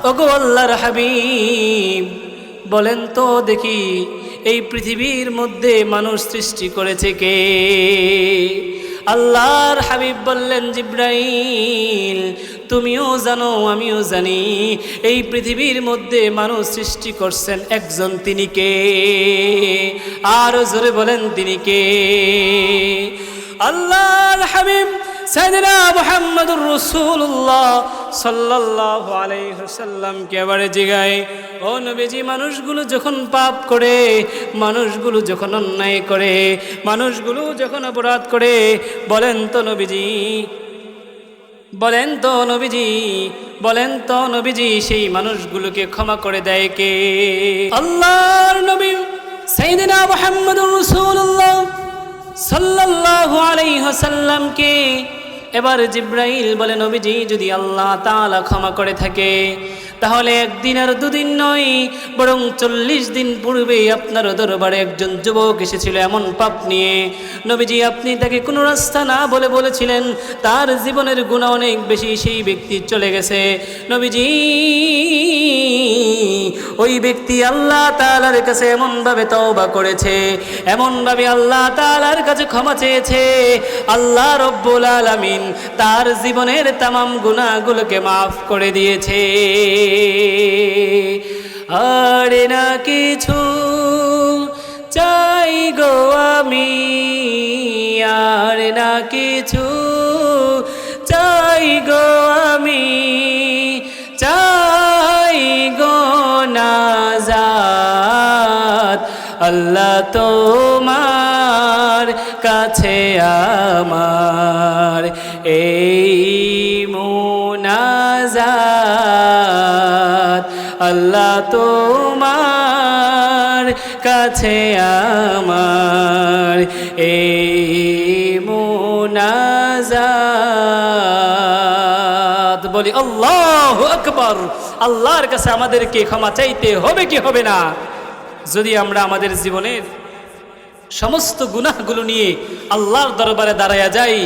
ওগো আল্লাহর হাবিব, বলেন তো দেখি, এই পৃথিবীর মধ্যে মানুষ সৃষ্টি করেছে কে? আল্লাহর হাবিব বললেন, জিব্রাইল, তুমিও জানো, আমিও জানি, এই পৃথিবীর মধ্যে মানুষ সৃষ্টি করছেন একজন, তিনি কে? আরো জোরে বলেন, তিনি কে? আল্লাহর হাবিব সাইয়েদনা মুহাম্মদুর রাসূলুল্লাহ সাল্লাল্লাহু আলাইহি ওয়াসাল্লামকে এবারে জিগায়, ও নবীজি, মানুষগুলো যখন পাপ করে, মানুষগুলো যখন অন্যায় করে, মানুষগুলো যখন অপরাধ করে, বলেন তো নবীজি, বলেন তো নবীজি, বলেন তো নবীজি, সেই মানুষগুলোকে ক্ষমা করে দেয় কে? আল্লাহর নবী সাইয়েদনা মুহাম্মদুর রাসূলুল্লাহ সাল্লাল্লাহু আলাইহি ওয়াসাল্লামকে এবার জিব্রাইল বলে, নবীজি, যদি আল্লাহ তাআলা ক্ষমা করে থাকে, তাহলে একদিন আর দুদিন নয়, বরং 40 দিন পূর্বে আপনার দরবারে একজন যুবক এসেছিল এমন পাপ নিয়ে। নবীজি, আপনি তাকে কোনো রাস্তা না বলে বলেছিলেন তার জীবনের গুনাহ অনেক বেশি, সেই ব্যক্তি চলে গেছে। নবীজি, ওই ব্যক্তি আল্লাহ তাআলার কাছে এমনভাবে তওবা করেছে, এমনভাবে আল্লাহ তাআলার কাছে ক্ষমা চেয়েছে, আল্লাহ রব্বুল আলামিন তার জীবনের তামাম গুনাহগুলোকে মাফ করে দিয়েছে। আর না কিছু চাই গো আমি, আর না কিছু চাই গো আমি, তোমার কাছে আমার এই মুনাজাত, আল্লাহ তোমার কাছে আমার এই মুনাজাত। বলি আল্লাহু আকবার। আল্লাহর কাছে আমাদেরকে ক্ষমা চাইতে হবে কি হবে না? যদি আমরা আমাদের জীবনের সমস্ত গুনাহগুলো নিয়ে আল্লাহর দরবারে দাঁড়ায়া যাই,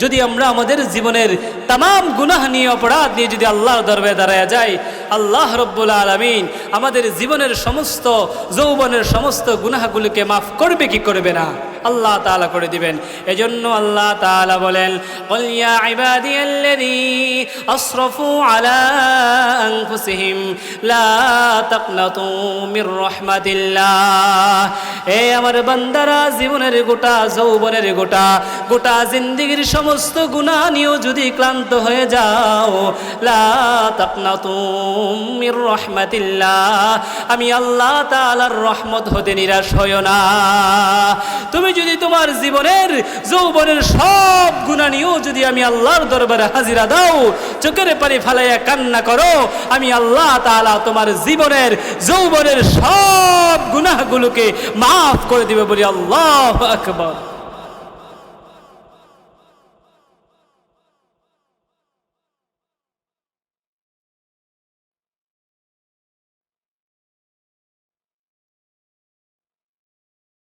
যদি আমরা আমাদের জীবনের তামাম গুনাহ নিয়ে, অপরাধ নিয়ে যদি আল্লাহর দরবারে দাঁড়ায়া যাই, আল্লাহ রব্বুল আলামিন আমাদের জীবনের সমস্ত যৌবনের সমস্ত গুনাহগুলোকে মাফ করবে কি করবে না? আল্লাহ তাআলা করে দিবেন। এজন্য আল্লাহ তাআলা বলেন, ক্বাল ইয়া ইবাদিয়াল্লাযী আসরাফু আলা আনফুসিহিম লা তাকনাতু মির রাহমাতিল্লাহ। এ আমার বান্দারা, জীবনের গোটা যৌবনের গোটা জিন্দেগীর সমস্ত গুনাহ নিয়েও যদি ক্লান্ত হয়ে যাও, লা তাকনাতু মির রাহমাতিল্লাহ, আমি আল্লাহ তাআলার রহমত হতে নিরাশ হয়ো না। তুমি যদি তোমার জীবনের যৌবনের সব গুনাহ নিয়েও যদি আমি আল্লাহর দরবারে হাজিরা দাও, চোখের পানি ফালাইয়া কান্না করো, আমি আল্লাহ তাআলা তোমার জীবনের যৌবনের সব গুনাহগুলোকে মাফ করে দিবে। বলি আল্লাহু আকবার।